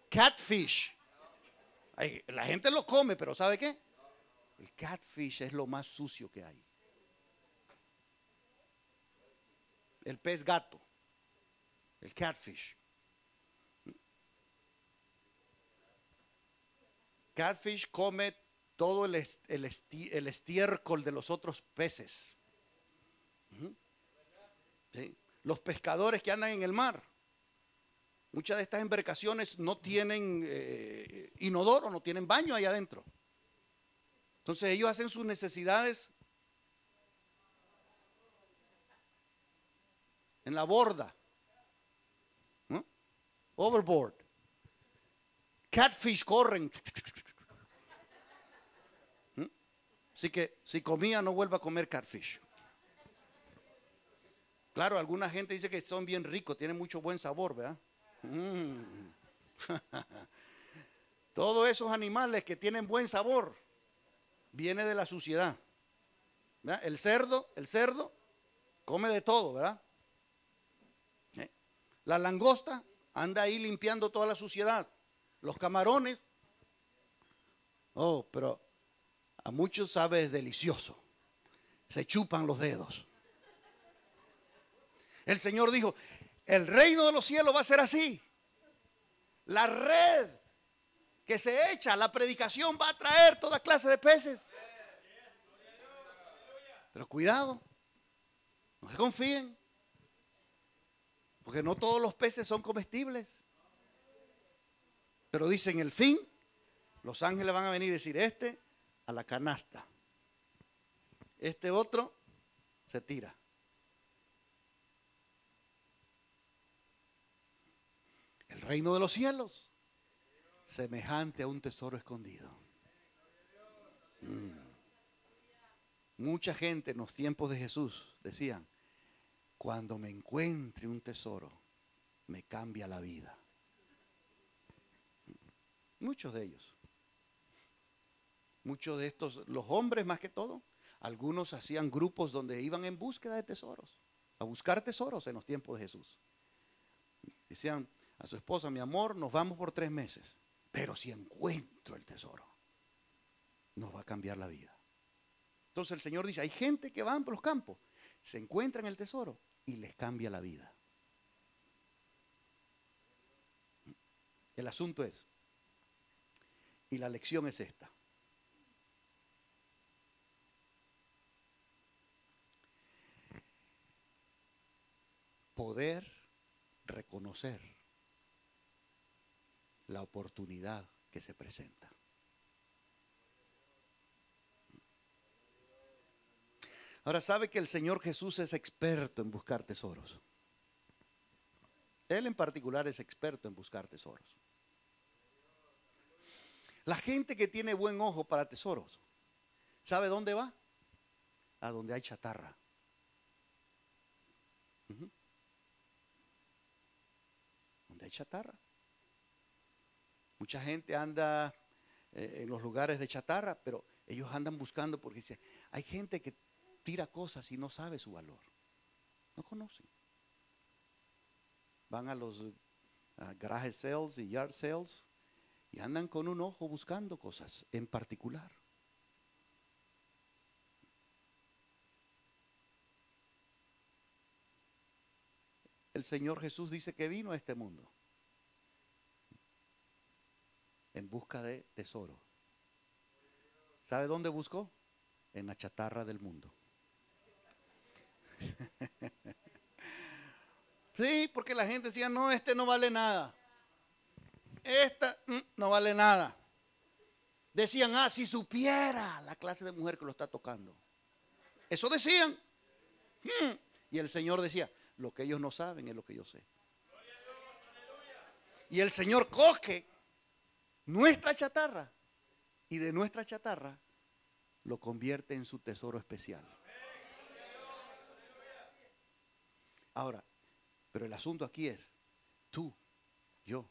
Speaker 3: Catfish. La gente lo come, pero ¿sabe qué? El catfish es lo más sucio que hay. El pez gato. El catfish. Catfish come todo el estiércol de los otros peces. ¿Sí? Los pescadores que andan en el mar. Muchas de estas embarcaciones no tienen inodoro, no tienen baño ahí adentro. Entonces ellos hacen sus necesidades en la borda. Overboard. Catfish corren. Así que si comía no vuelva a comer catfish. Claro, alguna gente dice que son bien ricos, tienen mucho buen sabor, ¿verdad? Todos esos animales que tienen buen sabor viene de la suciedad. ¿Verdad? El cerdo come de todo, ¿verdad? La langosta anda ahí limpiando toda la suciedad. Los camarones, pero a muchos sabe delicioso. Se chupan los dedos. El Señor dijo, el reino de los cielos va a ser así. La red que se echa, la predicación va a traer toda clase de peces. Pero cuidado, no se confíen, porque no todos los peces son comestibles. Pero dice, en el fin, los ángeles van a venir y decir, este a la canasta, este otro se tira. El reino de los cielos, semejante a un tesoro escondido. Mucha gente en los tiempos de Jesús decían, cuando me encuentre un tesoro, me cambia la vida. Muchos de ellos. Muchos de estos, los hombres más que todo, algunos hacían grupos donde iban en búsqueda de tesoros, a buscar tesoros en los tiempos de Jesús. Decían a su esposa, mi amor, nos vamos por 3 meses, pero si encuentro el tesoro, nos va a cambiar la vida. Entonces el Señor dice, hay gente que van por los campos, se encuentran el tesoro y les cambia la vida. El asunto es, y la lección es esta. Poder reconocer la oportunidad que se presenta. Ahora, sabe que el Señor Jesús es experto en buscar tesoros. Él en particular es experto en buscar tesoros. La gente que tiene buen ojo para tesoros, ¿sabe dónde va? A donde hay chatarra. Donde hay chatarra. Mucha gente anda en los lugares de chatarra, pero ellos andan buscando porque dice, hay gente que tira cosas y no sabe su valor. No conocen. Van a los garage sales y yard sales y andan con un ojo buscando cosas en particular. El Señor Jesús dice que vino a este mundo en busca de tesoro. ¿Sabe dónde buscó? En la chatarra del mundo. Sí, porque la gente decía, no, este no vale nada. Esta no vale nada. Decían, si supiera la clase de mujer que lo está tocando. Eso decían. Y el Señor decía, lo que ellos no saben es lo que yo sé. Y el Señor coge nuestra chatarra y de nuestra chatarra lo convierte en su tesoro especial. Ahora, pero el asunto aquí es, tú, yo,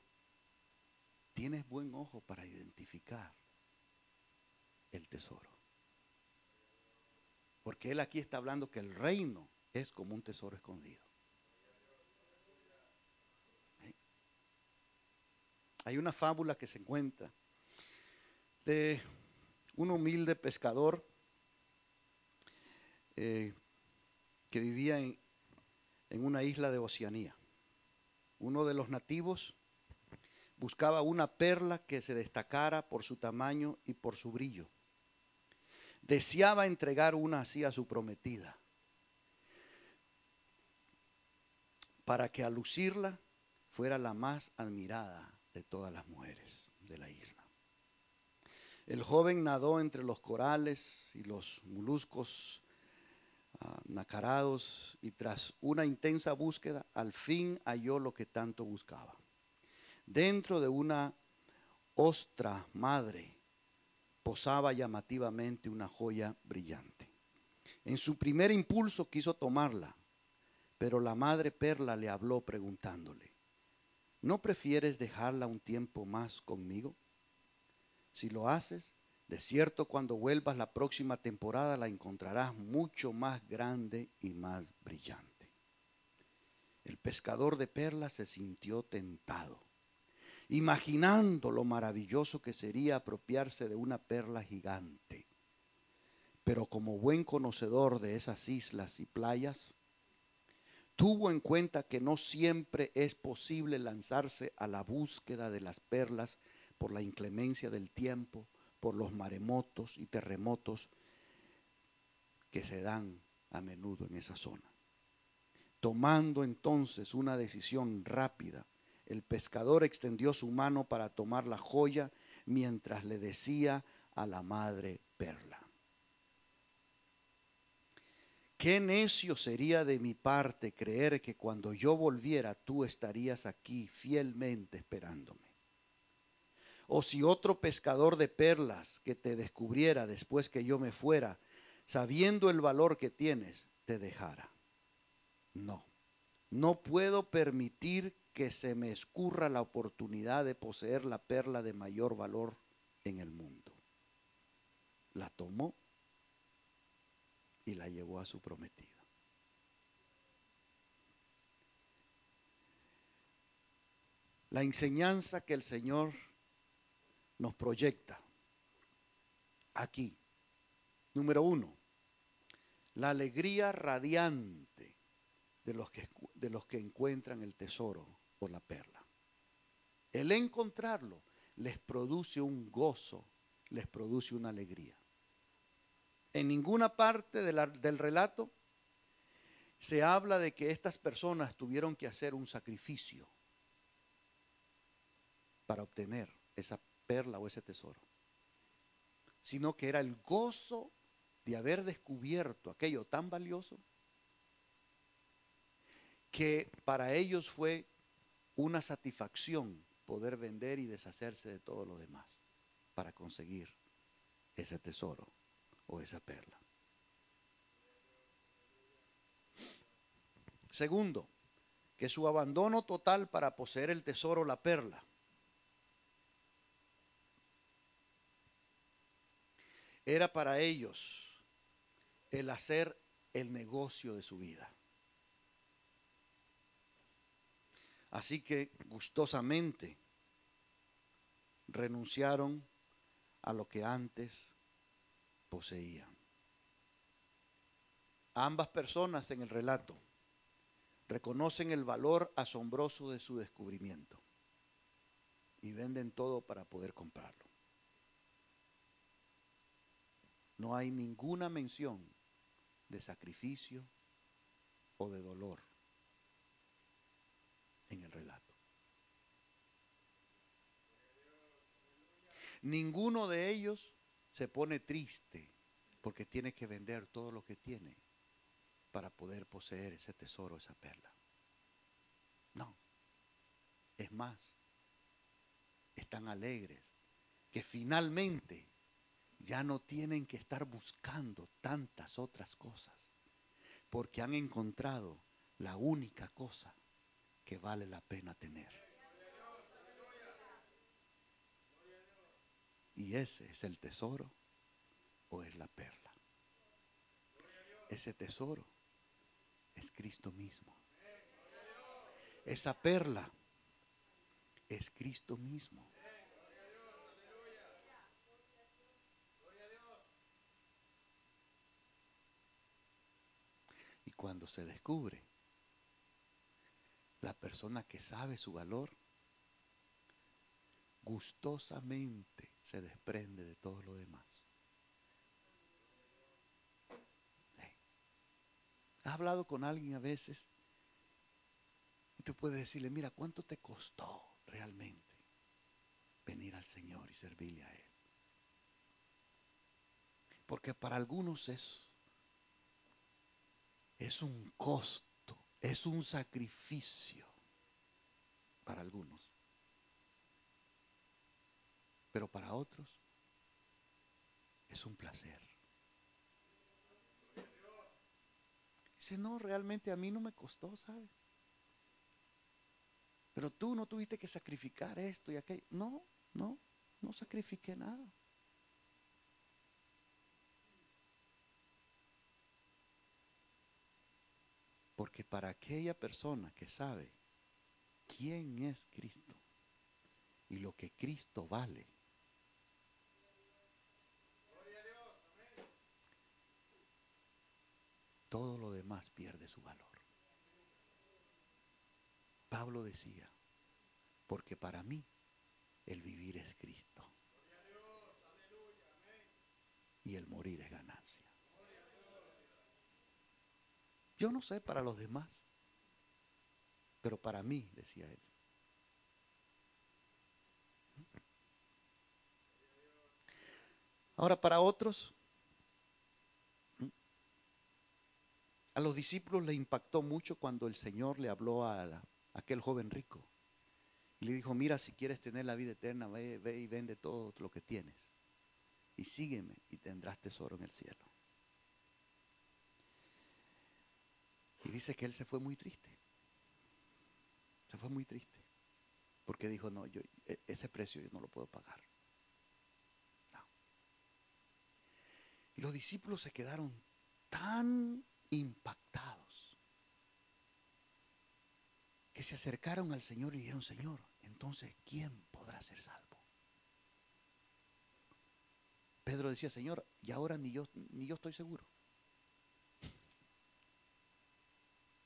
Speaker 3: tienes buen ojo para identificar el tesoro. Porque Él aquí está hablando que el reino es como un tesoro escondido. Hay una fábula que se cuenta de un humilde pescador que vivía en una isla de Oceanía. Uno de los nativos buscaba una perla que se destacara por su tamaño y por su brillo. Deseaba entregar una así a su prometida, para que al lucirla fuera la más admirada de todas las mujeres de la isla. El joven nadó entre los corales y los moluscos nacarados y tras una intensa búsqueda al fin halló lo que tanto buscaba. Dentro de una ostra madre posaba llamativamente una joya brillante. En su primer impulso quiso tomarla, pero la madre perla le habló preguntándole, ¿no prefieres dejarla un tiempo más conmigo? Si lo haces, de cierto cuando vuelvas la próxima temporada la encontrarás mucho más grande y más brillante. El pescador de perlas se sintió tentado, imaginando lo maravilloso que sería apropiarse de una perla gigante. Pero como buen conocedor de esas islas y playas, tuvo en cuenta que no siempre es posible lanzarse a la búsqueda de las perlas por la inclemencia del tiempo, por los maremotos y terremotos que se dan a menudo en esa zona. Tomando entonces una decisión rápida, El pescador extendió su mano para tomar la joya mientras le decía a la madre perla: qué necio sería de mi parte creer que cuando yo volviera tú estarías aquí fielmente esperándome. O si otro pescador de perlas que te descubriera después que yo me fuera, sabiendo el valor que tienes, te dejara. No, no puedo permitir que se me escurra la oportunidad de poseer la perla de mayor valor en el mundo. La tomó y la llevó a su prometida. La enseñanza que el Señor nos proyecta aquí. Número 1, la alegría radiante de los que encuentran el tesoro o la perla. El encontrarlo les produce un gozo, les produce una alegría. En ninguna parte del relato se habla de que estas personas tuvieron que hacer un sacrificio para obtener esa perla o ese tesoro, sino que era el gozo de haber descubierto aquello tan valioso que para ellos fue una satisfacción poder vender y deshacerse de todo lo demás para conseguir ese tesoro o esa perla. Segundo, que su abandono total para poseer el tesoro, la perla, era para ellos el hacer el negocio de su vida. Así que gustosamente renunciaron a lo que antes poseían. Ambas personas en el relato reconocen el valor asombroso de su descubrimiento y venden todo para poder comprarlo. No hay ninguna mención de sacrificio o de dolor en el relato. Ninguno de ellos se pone triste porque tiene que vender todo lo que tiene para poder poseer ese tesoro, esa perla. No. Es más, están alegres que finalmente ya no tienen que estar buscando tantas otras cosas, porque han encontrado la única cosa que vale la pena tener. Y ese es el tesoro o es la perla. Ese tesoro es Cristo mismo. Esa perla es Cristo mismo. Y cuando se descubre, la persona que sabe su valor, gustosamente se desprende de todo lo demás. ¿Has hablado con alguien a veces? Y tú puedes decirle, mira, ¿cuánto te costó realmente venir al Señor y servirle a Él? Porque para algunos es un costo, es un sacrificio para algunos. Pero para otros es un placer. Dice, no, realmente a mí no me costó, ¿sabes? Pero tú no tuviste que sacrificar esto y aquello. No sacrifiqué nada. Porque para aquella persona que sabe quién es Cristo y lo que Cristo vale, todo lo demás pierde su valor. Pablo decía, porque para mí el vivir es Cristo y el morir es ganancia. Yo no sé para los demás, pero para mí, decía él, Ahora para otros, a los discípulos les impactó mucho cuando el Señor le habló a aquel joven rico. Y le dijo, mira, si quieres tener la vida eterna, ve y vende todo lo que tienes. Y sígueme y tendrás tesoro en el cielo. Y dice que él se fue muy triste. Se fue muy triste. Porque dijo, no, ese precio yo no lo puedo pagar. No. Y los discípulos se quedaron tan impactados que se acercaron al Señor y le dijeron, Señor, entonces, ¿quién podrá ser salvo? Pedro decía, Señor, y ahora ni yo estoy seguro.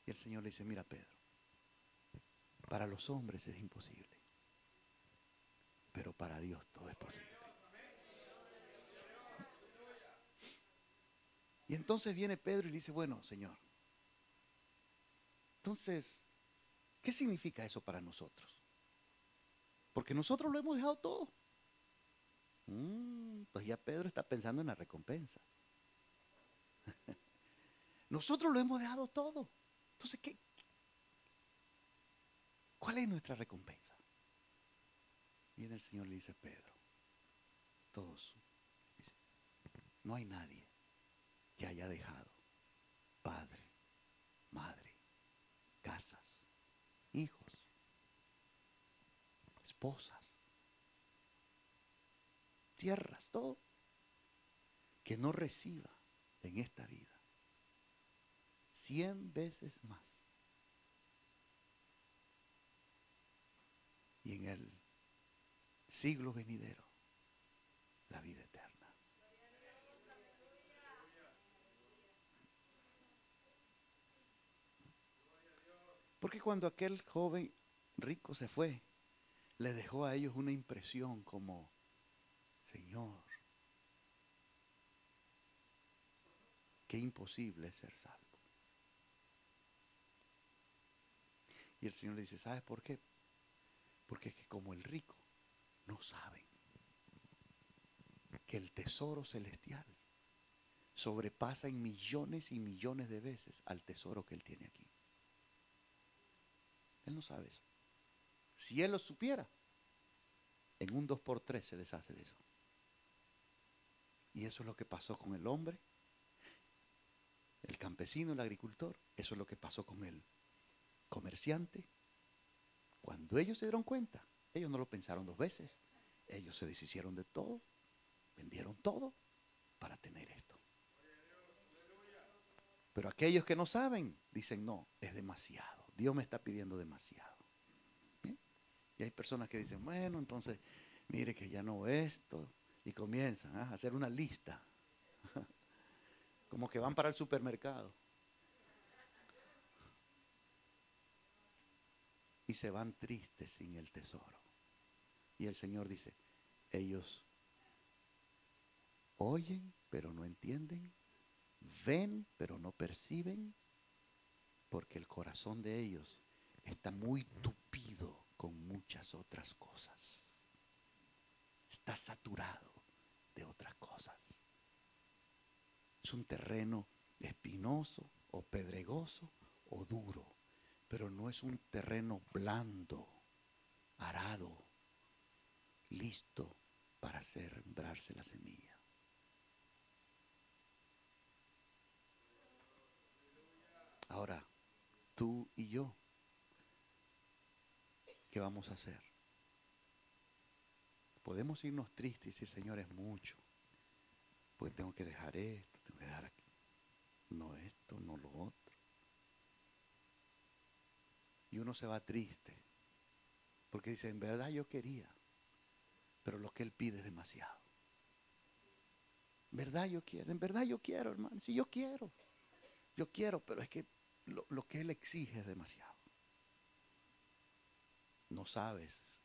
Speaker 3: Y el Señor le dice, mira Pedro, para los hombres es imposible, pero para Dios todo es posible. Y entonces viene Pedro y le dice, bueno, Señor, entonces, ¿qué significa eso para nosotros? Porque nosotros lo hemos dejado todo. Pues ya Pedro está pensando en la recompensa. Nosotros lo hemos dejado todo. Entonces, ¿cuál es nuestra recompensa? Viene el Señor y le dice, Pedro, todos, dice, no hay nadie que haya dejado padre, madre, casas, hijos, esposas, tierras, todo, que no reciba en esta vida 100 veces más. Y en el siglo venidero, la vida eterna. Porque cuando aquel joven rico se fue, le dejó a ellos una impresión como, Señor, qué imposible es ser salvo. Y el Señor le dice, ¿sabes por qué? Porque es que como el rico no saben que el tesoro celestial sobrepasa en millones y millones de veces al tesoro que él tiene aquí. Él no sabe eso. Si él lo supiera, en un 2x3 se deshace de eso. Y eso es lo que pasó con el hombre, el campesino, el agricultor. Eso es lo que pasó con el comerciante. Cuando ellos se dieron cuenta, ellos no lo pensaron 2 veces. Ellos se deshicieron de todo, vendieron todo para tener esto. Pero aquellos que no saben, dicen, no, es demasiado. Dios me está pidiendo demasiado. ¿Bien? Y hay personas que dicen, bueno, entonces, mire que ya no esto. Y comienzan a hacer una lista. Como que van para el supermercado. Y se van tristes sin el tesoro. Y el Señor dice, ellos oyen pero no entienden, ven pero no perciben, porque el corazón de ellos está muy tupido con muchas otras cosas. Está saturado de otras cosas. Es un terreno espinoso o pedregoso o duro, pero no es un terreno blando, arado, listo para sembrarse la semilla. Ahora, tú y yo, ¿qué vamos a hacer? Podemos irnos tristes y decir, Señor, es mucho, pues tengo que dejar esto, tengo que dejar aquí, no esto, no lo otro. Y uno se va triste, porque dice, en verdad yo quería, pero lo que Él pide es demasiado. En verdad yo quiero, hermano, sí yo quiero, pero es que lo que Él exige es demasiado. No sabes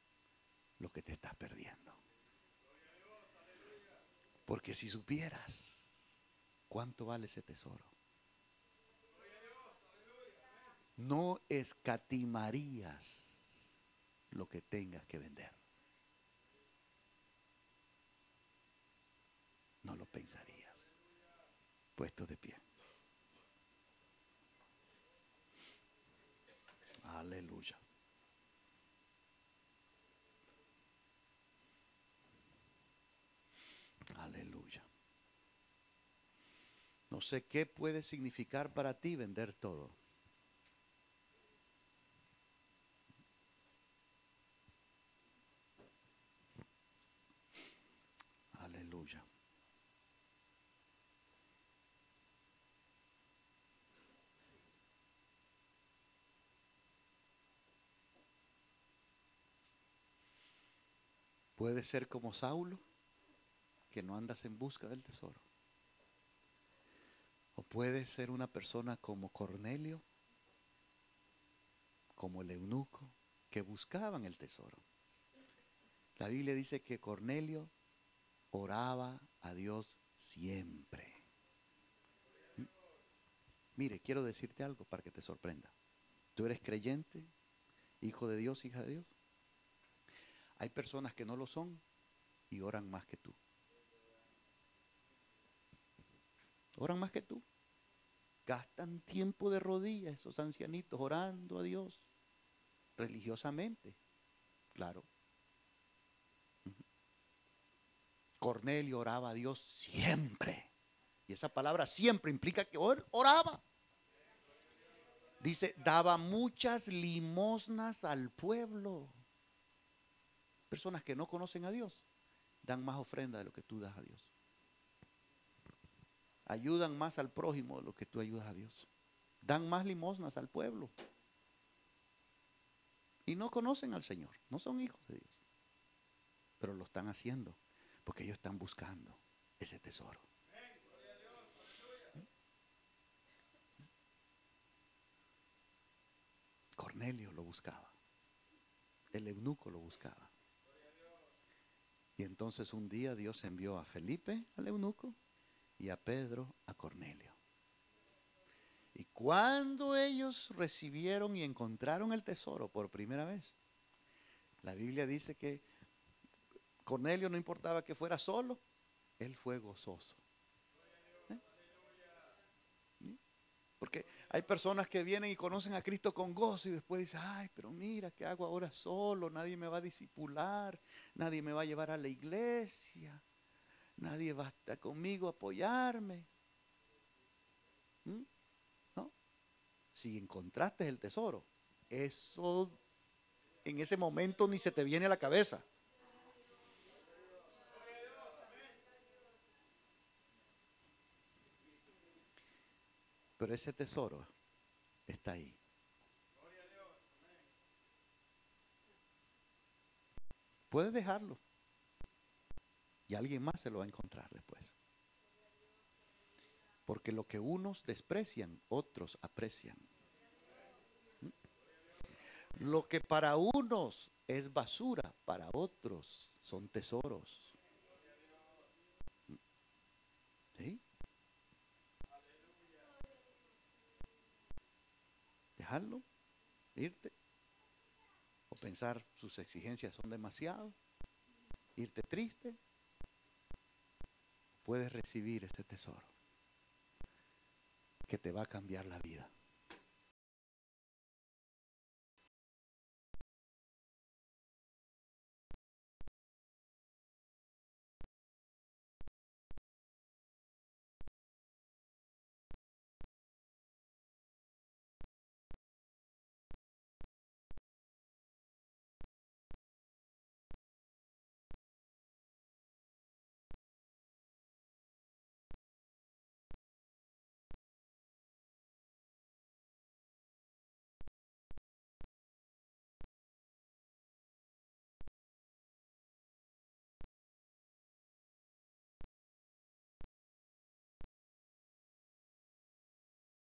Speaker 3: lo que te estás perdiendo. Porque si supieras cuánto vale ese tesoro, no escatimarías lo que tengas que vender. pensarías. Puestos de pie. Aleluya. Aleluya. No sé qué puede significar para ti vender todo. Aleluya. Puede ser como Saulo, que no andas en busca del tesoro. O puede ser una persona como Cornelio, como el eunuco, que buscaban el tesoro. La Biblia dice que Cornelio oraba a Dios siempre. Mire, quiero decirte algo para que te sorprenda. Tú eres creyente, hijo de Dios, hija de Dios. Hay personas que no lo son y oran más que tú. Oran más que tú. Gastan tiempo de rodillas esos ancianitos orando a Dios religiosamente. Claro. Cornelio oraba a Dios siempre. Y esa palabra siempre implica que oraba. Dice, daba muchas limosnas al pueblo. Personas que no conocen a Dios dan más ofrenda de lo que tú das a Dios. Ayudan más al prójimo de lo que tú ayudas a Dios. Dan más limosnas al pueblo. Y no conocen al Señor. No son hijos de Dios. Pero lo están haciendo porque ellos están buscando ese tesoro. Cornelio lo buscaba. El eunuco lo buscaba. Y entonces un día Dios envió a Felipe, al eunuco, y a Pedro, a Cornelio. Y cuando ellos recibieron y encontraron el tesoro por primera vez, la Biblia dice que Cornelio no importaba que fuera solo, él fue gozoso. Porque hay personas que vienen y conocen a Cristo con gozo y después dicen, ay, pero mira, ¿qué hago ahora solo? Nadie me va a discipular, nadie me va a llevar a la iglesia, nadie va a estar conmigo a apoyarme. ¿No? Si encontraste el tesoro, eso en ese momento ni se te viene a la cabeza. Pero ese tesoro está ahí. Puedes dejarlo. Y alguien más se lo va a encontrar después. Porque lo que unos desprecian, otros aprecian. Lo que para unos es basura, para otros son tesoros. ¿Sí? Dejarlo, irte, o pensar sus exigencias son demasiado, irte triste. Puedes recibir este tesoro que te va a cambiar la vida.